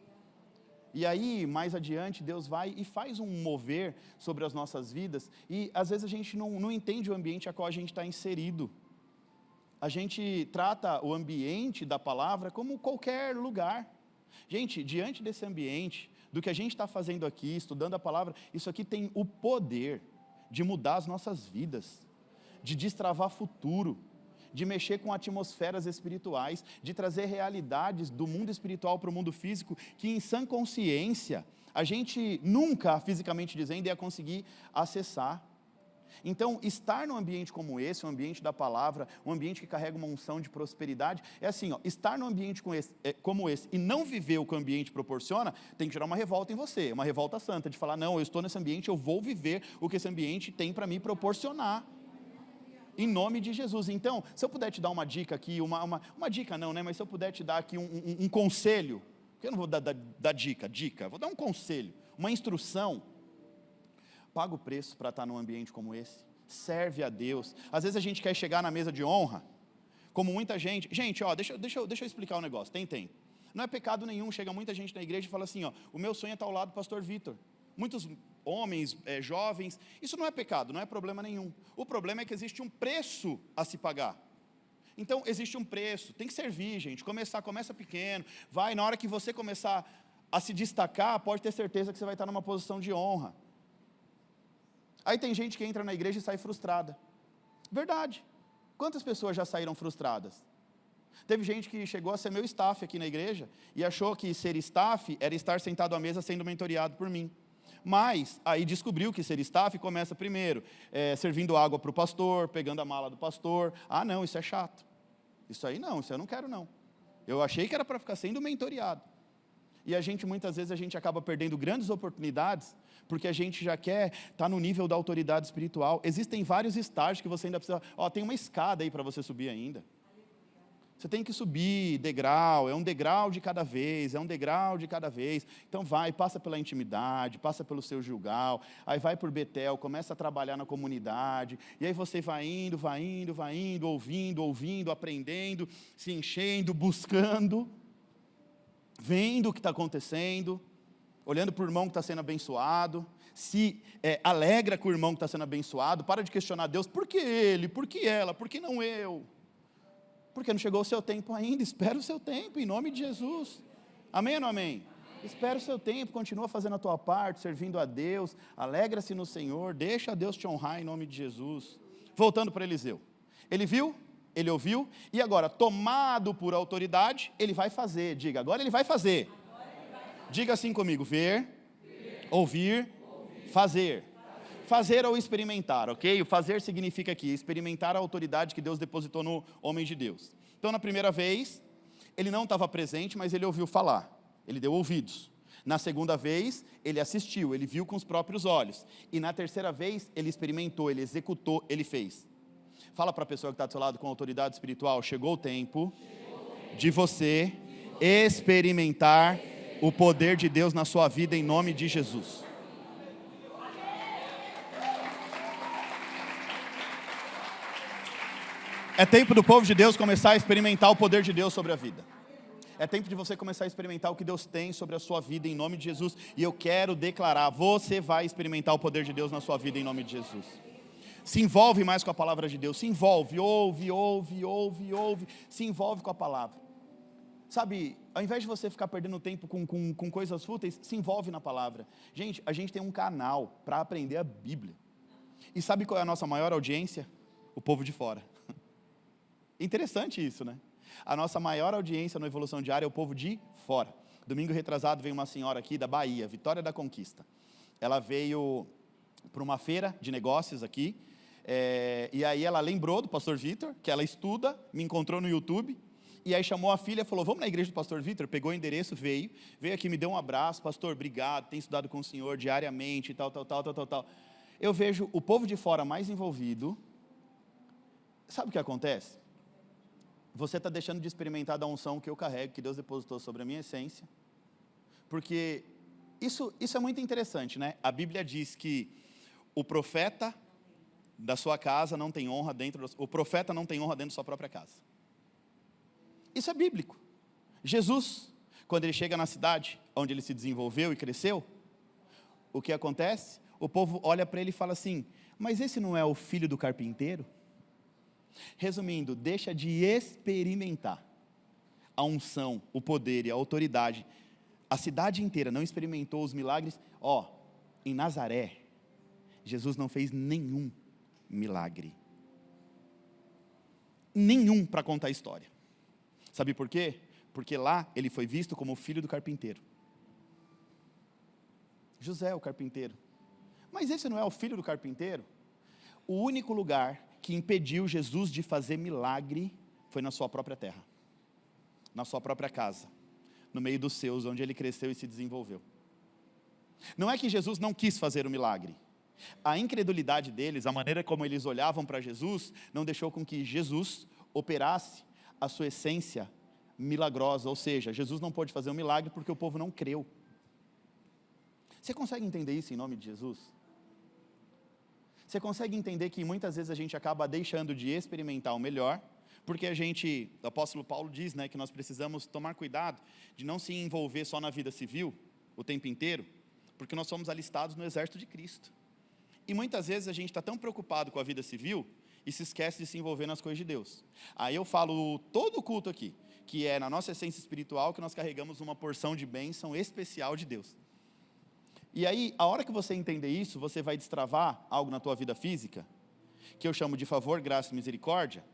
E aí, mais adiante, Deus vai e faz um mover sobre as nossas vidas, e às vezes a gente não entende o ambiente a qual a gente está inserido. A gente trata o ambiente da palavra como qualquer lugar. Gente, diante desse ambiente, do que a gente está fazendo aqui, estudando a palavra, isso aqui tem o poder de mudar as nossas vidas, de destravar futuro, de mexer com atmosferas espirituais, de trazer realidades do mundo espiritual para o mundo físico, que em sã consciência, a gente nunca, fisicamente dizendo, ia conseguir acessar. Então, estar num ambiente como esse, um ambiente da palavra, um ambiente que carrega uma unção de prosperidade, é assim, estar num ambiente como esse e não viver o que o ambiente proporciona, tem que gerar uma revolta em você, uma revolta santa, de falar, não, eu estou nesse ambiente, eu vou viver o que esse ambiente tem para me proporcionar. Em nome de Jesus. Então, se eu puder te dar uma dica aqui, uma dica não, né? Mas se eu puder te dar aqui um conselho, porque eu não vou dar dica, vou dar um conselho, uma instrução. Paga o preço para estar num ambiente como esse. Serve a Deus. Às vezes a gente quer chegar na mesa de honra, como muita gente. Gente, deixa eu explicar um negócio. Tem. Não é pecado nenhum. Chega muita gente na igreja e fala assim, o meu sonho é estar ao lado do pastor Vitor. Muitos homens, jovens. Isso não é pecado, não é problema nenhum. O problema é que existe um preço a se pagar. Então, existe um preço. Tem que servir, gente. Começa pequeno. Vai, na hora que você começar a se destacar, pode ter certeza que você vai estar numa posição de honra. Aí tem gente que entra na igreja e sai frustrada. Verdade. Quantas pessoas já saíram frustradas? Teve gente que chegou a ser meu staff aqui na igreja e achou que ser staff era estar sentado à mesa sendo mentoreado por mim. Mas aí descobriu que ser staff começa primeiro, servindo água para o pastor, pegando a mala do pastor. Ah, não, isso é chato. Isso aí não, isso eu não quero não. Eu achei que era para ficar sendo mentoreado. E muitas vezes a gente acaba perdendo grandes oportunidades, porque a gente já quer estar no nível da autoridade espiritual. Existem vários estágios que você ainda precisa... tem uma escada aí para você subir ainda. Você tem que subir degrau, é um degrau de cada vez, Então passa pela intimidade, passa pelo seu Gilgal, aí vai por Betel, começa a trabalhar na comunidade, e aí você vai indo, ouvindo, aprendendo, se enchendo, buscando, vendo o que está acontecendo, olhando para o irmão que está sendo abençoado, se alegra com o irmão que está sendo abençoado, para de questionar Deus, por que ele, por que ela, por que não eu? Porque não chegou o seu tempo ainda. Espera o seu tempo, em nome de Jesus. Amém ou não amém? Espera o seu tempo, continua fazendo a tua parte, servindo a Deus, alegra-se no Senhor, deixa Deus te honrar em nome de Jesus. Voltando para Eliseu. Ele viu, ele ouviu, e agora, tomado por autoridade, ele vai fazer. Diga, agora ele vai fazer. Diga assim comigo, ver, ouvir, fazer. Fazer ou experimentar, ok? O fazer significa aqui, experimentar a autoridade que Deus depositou no homem de Deus. Então, na primeira vez, ele não estava presente, mas ele ouviu falar. Ele deu ouvidos. Na segunda vez, ele assistiu, ele viu com os próprios olhos. E na terceira vez, ele experimentou, ele executou, ele fez. Fala para a pessoa que está do seu lado com autoridade espiritual, chegou o tempo de você experimentar o poder de Deus na sua vida em nome de Jesus. É tempo do povo de Deus começar a experimentar o poder de Deus sobre a vida. É tempo de você começar a experimentar o que Deus tem sobre a sua vida em nome de Jesus. E eu quero declarar, você vai experimentar o poder de Deus na sua vida em nome de Jesus. Se envolve mais com a palavra de Deus. Se envolve, ouve. Se envolve com a palavra. Sabe, ao invés de você ficar perdendo tempo com coisas fúteis, se envolve na palavra. Gente, a gente tem um canal para aprender a Bíblia. E sabe qual é a nossa maior audiência? O povo de fora. Interessante isso, né? A nossa maior audiência no Evolução Diária é o povo de fora. Domingo retrasado veio uma senhora aqui da Bahia, Vitória da Conquista. Ela veio para uma feira de negócios aqui, e aí ela lembrou do pastor Vitor, que ela estuda, me encontrou no YouTube, e aí chamou a filha e falou, vamos na igreja do pastor Vitor? Pegou o endereço, veio aqui, me deu um abraço, pastor, obrigado, tenho estudado com o senhor diariamente, tal. Eu vejo o povo de fora mais envolvido. Sabe o que acontece? Você está deixando de experimentar da unção que eu carrego, que Deus depositou sobre a minha essência. Porque isso é muito interessante, né? A Bíblia diz que o profeta da sua casa não tem honra o profeta não tem honra dentro da sua própria casa. Isso é bíblico. Jesus, quando ele chega na cidade onde ele se desenvolveu e cresceu, o que acontece? O povo olha para ele e fala assim, mas esse não é o filho do carpinteiro? Resumindo, deixa de experimentar a unção, o poder e a autoridade. A cidade inteira não experimentou os milagres. Em Nazaré, Jesus não fez nenhum milagre. Nenhum para contar a história. Sabe por quê? Porque lá ele foi visto como o filho do carpinteiro. José, o carpinteiro. Mas esse não é o filho do carpinteiro? O único lugar que impediu Jesus de fazer milagre foi na sua própria terra, na sua própria casa, no meio dos seus, onde ele cresceu e se desenvolveu. Não é que Jesus não quis fazer o milagre. A incredulidade deles, a maneira como eles olhavam para Jesus, não deixou com que Jesus operasse a sua essência milagrosa, ou seja, Jesus não pôde fazer um milagre porque o povo não creu. Você consegue entender isso em nome de Jesus? Você consegue entender que muitas vezes a gente acaba deixando de experimentar o melhor, porque o apóstolo Paulo diz, né, que nós precisamos tomar cuidado de não se envolver só na vida civil o tempo inteiro, porque nós somos alistados no exército de Cristo. E muitas vezes a gente está tão preocupado com a vida civil e se esquece de se envolver nas coisas de Deus. Aí eu falo todo o culto aqui, que é na nossa essência espiritual que nós carregamos uma porção de bênção especial de Deus. E aí, a hora que você entender isso, você vai destravar algo na tua vida física, que eu chamo de favor, graça e misericórdia,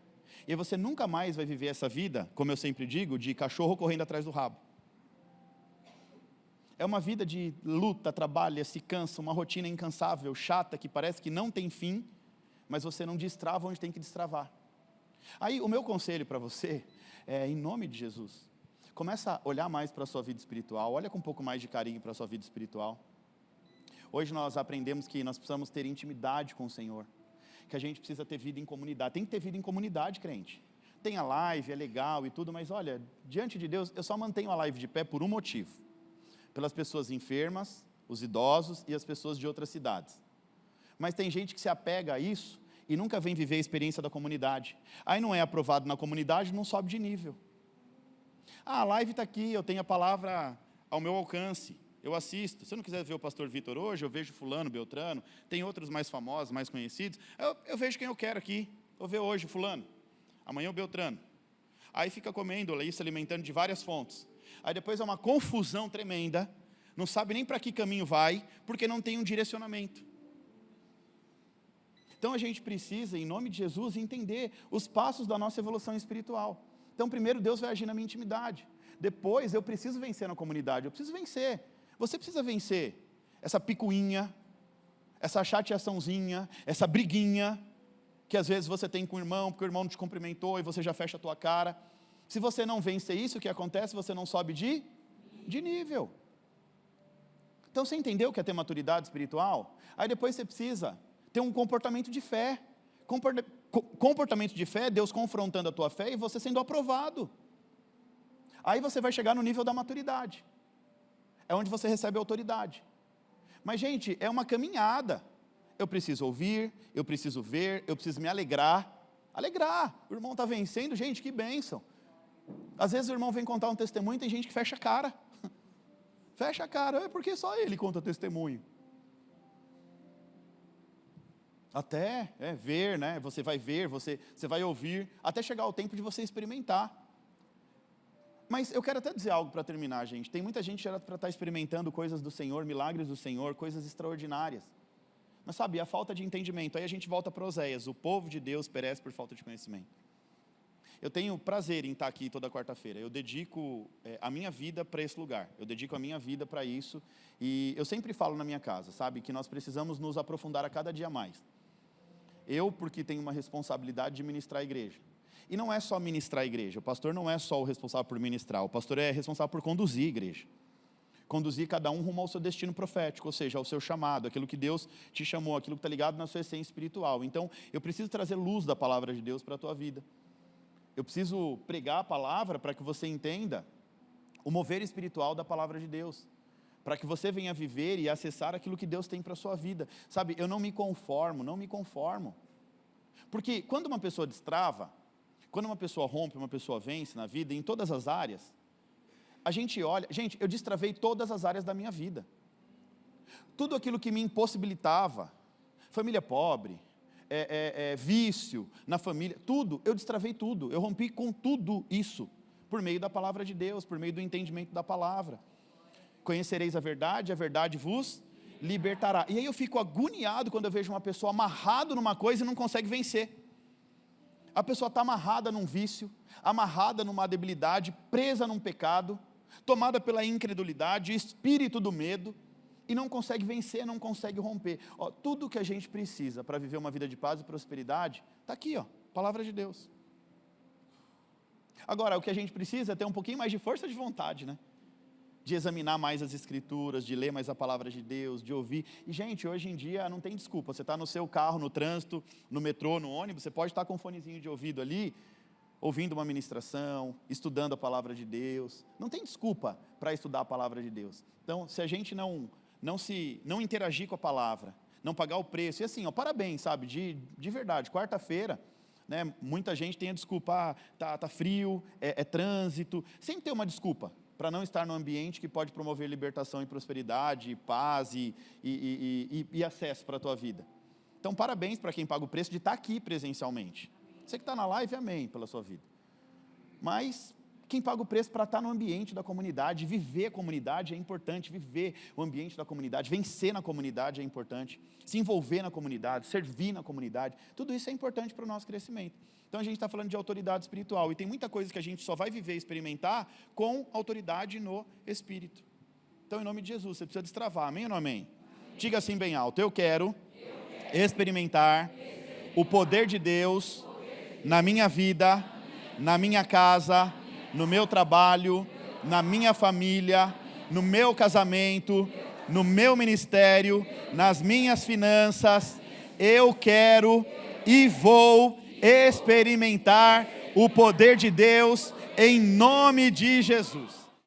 e você nunca mais vai viver essa vida, como eu sempre digo, de cachorro correndo atrás do rabo. É uma vida de luta, trabalha, se cansa, uma rotina incansável, chata, que parece que não tem fim, mas você não destrava onde tem que destravar. Aí, o meu conselho para você é, em nome de Jesus, começa a olhar mais para a sua vida espiritual, olha com um pouco mais de carinho para a sua vida espiritual. Hoje nós aprendemos que nós precisamos ter intimidade com o Senhor, que a gente precisa ter vida em comunidade. Tem que ter vida em comunidade, crente. Tem a live, é legal e tudo, mas olha, diante de Deus, eu só mantenho a live de pé por um motivo. Pelas pessoas enfermas, os idosos e as pessoas de outras cidades. Mas tem gente que se apega a isso e nunca vem viver a experiência da comunidade. Aí não é aprovado na comunidade, não sobe de nível. A live está aqui, eu tenho a palavra ao meu alcance. Eu assisto, se eu não quiser ver o pastor Vitor hoje, eu vejo fulano, Beltrano, tem outros mais famosos, mais conhecidos, eu vejo quem eu quero aqui, vou ver hoje fulano, amanhã o Beltrano. aí fica comendo ali, se alimentando de várias fontes. Aí depois é uma confusão tremenda, não sabe nem para que caminho vai, porque não tem um direcionamento. Então a gente precisa, em nome de Jesus, entender os passos da nossa evolução espiritual. Então primeiro Deus vai agir na minha intimidade. Depois eu preciso vencer na comunidade, eu preciso vencer. Você precisa vencer essa picuinha, essa chateaçãozinha, essa briguinha, que às vezes você tem com o irmão, porque o irmão não te cumprimentou e você já fecha a tua cara. Se você não vencer isso, o que acontece? Você não sobe de nível. Então você entendeu o que é ter maturidade espiritual? Aí depois você precisa ter um comportamento de fé. Comportamento de fé, Deus confrontando a tua fé e você sendo aprovado. Aí você vai chegar no nível da maturidade. É onde você recebe autoridade. Mas gente, é uma caminhada. Eu preciso ouvir, eu preciso ver, eu preciso me alegrar. Alegrar, o irmão está vencendo, gente, que bênção. Às vezes o irmão vem contar um testemunho e tem gente que fecha a cara. Fecha a cara, porque só ele conta testemunho. Até ver, né? Você vai ver, você vai ouvir, até chegar o tempo de você experimentar. Mas eu quero até dizer algo para terminar, gente. Tem muita gente já para estar experimentando coisas do Senhor, milagres do Senhor, coisas extraordinárias. Mas sabe, a falta de entendimento. Aí a gente volta para Oséias. O povo de Deus perece por falta de conhecimento. Eu tenho prazer em estar aqui toda quarta-feira. Eu dedico a minha vida para esse lugar. Eu dedico a minha vida para isso. E eu sempre falo na minha casa, sabe, que nós precisamos nos aprofundar a cada dia mais. Eu, porque tenho uma responsabilidade de ministrar a igreja. E não é só ministrar a igreja. O pastor não é só o responsável por ministrar. O pastor é responsável por conduzir a igreja. Conduzir cada um rumo ao seu destino profético, ou seja, ao seu chamado, aquilo que Deus te chamou, aquilo que está ligado na sua essência espiritual. Então, eu preciso trazer luz da palavra de Deus para a tua vida. Eu preciso pregar a palavra para que você entenda o mover espiritual da palavra de Deus. Para que você venha viver e acessar aquilo que Deus tem para a sua vida. Sabe, eu não me conformo. Porque quando uma pessoa destrava, quando uma pessoa rompe, uma pessoa vence na vida, em todas as áreas, a gente olha, gente, eu destravei todas as áreas da minha vida. Tudo aquilo que me impossibilitava, família pobre, vício na família, tudo, eu destravei tudo, eu rompi com tudo isso, por meio da palavra de Deus, por meio do entendimento da palavra. Conhecereis a verdade vos libertará. E aí eu fico agoniado quando eu vejo uma pessoa amarrada numa coisa e não consegue vencer. A pessoa está amarrada num vício, amarrada numa debilidade, presa num pecado, tomada pela incredulidade, espírito do medo, e não consegue vencer, não consegue romper. Tudo que a gente precisa para viver uma vida de paz e prosperidade, está aqui, palavra de Deus. Agora, o que a gente precisa é ter um pouquinho mais de força de vontade, né? De examinar mais as escrituras, de ler mais a palavra de Deus, de ouvir. E gente, hoje em dia não tem desculpa, você está no seu carro, no trânsito, no metrô, no ônibus, você pode estar com um fonezinho de ouvido ali, ouvindo uma ministração, estudando a palavra de Deus. Não tem desculpa para estudar a palavra de Deus. Então, se a gente não interagir com a palavra, não pagar o preço, e assim, parabéns, sabe, de verdade, quarta-feira, né, muita gente tem a desculpa, tá frio, é trânsito, sempre tem uma desculpa para não estar num ambiente que pode promover libertação e prosperidade, paz e acesso para a tua vida. Então, parabéns para quem paga o preço de estar aqui presencialmente. Você que está na live, amém pela sua vida. Mas quem paga o preço para estar no ambiente da comunidade, viver a comunidade é importante, viver o ambiente da comunidade, vencer na comunidade é importante, se envolver na comunidade, servir na comunidade, tudo isso é importante para o nosso crescimento. Então a gente está falando de autoridade espiritual, e tem muita coisa que a gente só vai viver e experimentar com autoridade no Espírito. Então, em nome de Jesus, você precisa destravar, amém ou não amém? Diga assim bem alto, eu quero experimentar o poder de Deus na minha vida, na minha casa, no meu trabalho, na minha família, no meu casamento, no meu ministério, nas minhas finanças. Eu quero e vou experimentar o poder de Deus em nome de Jesus.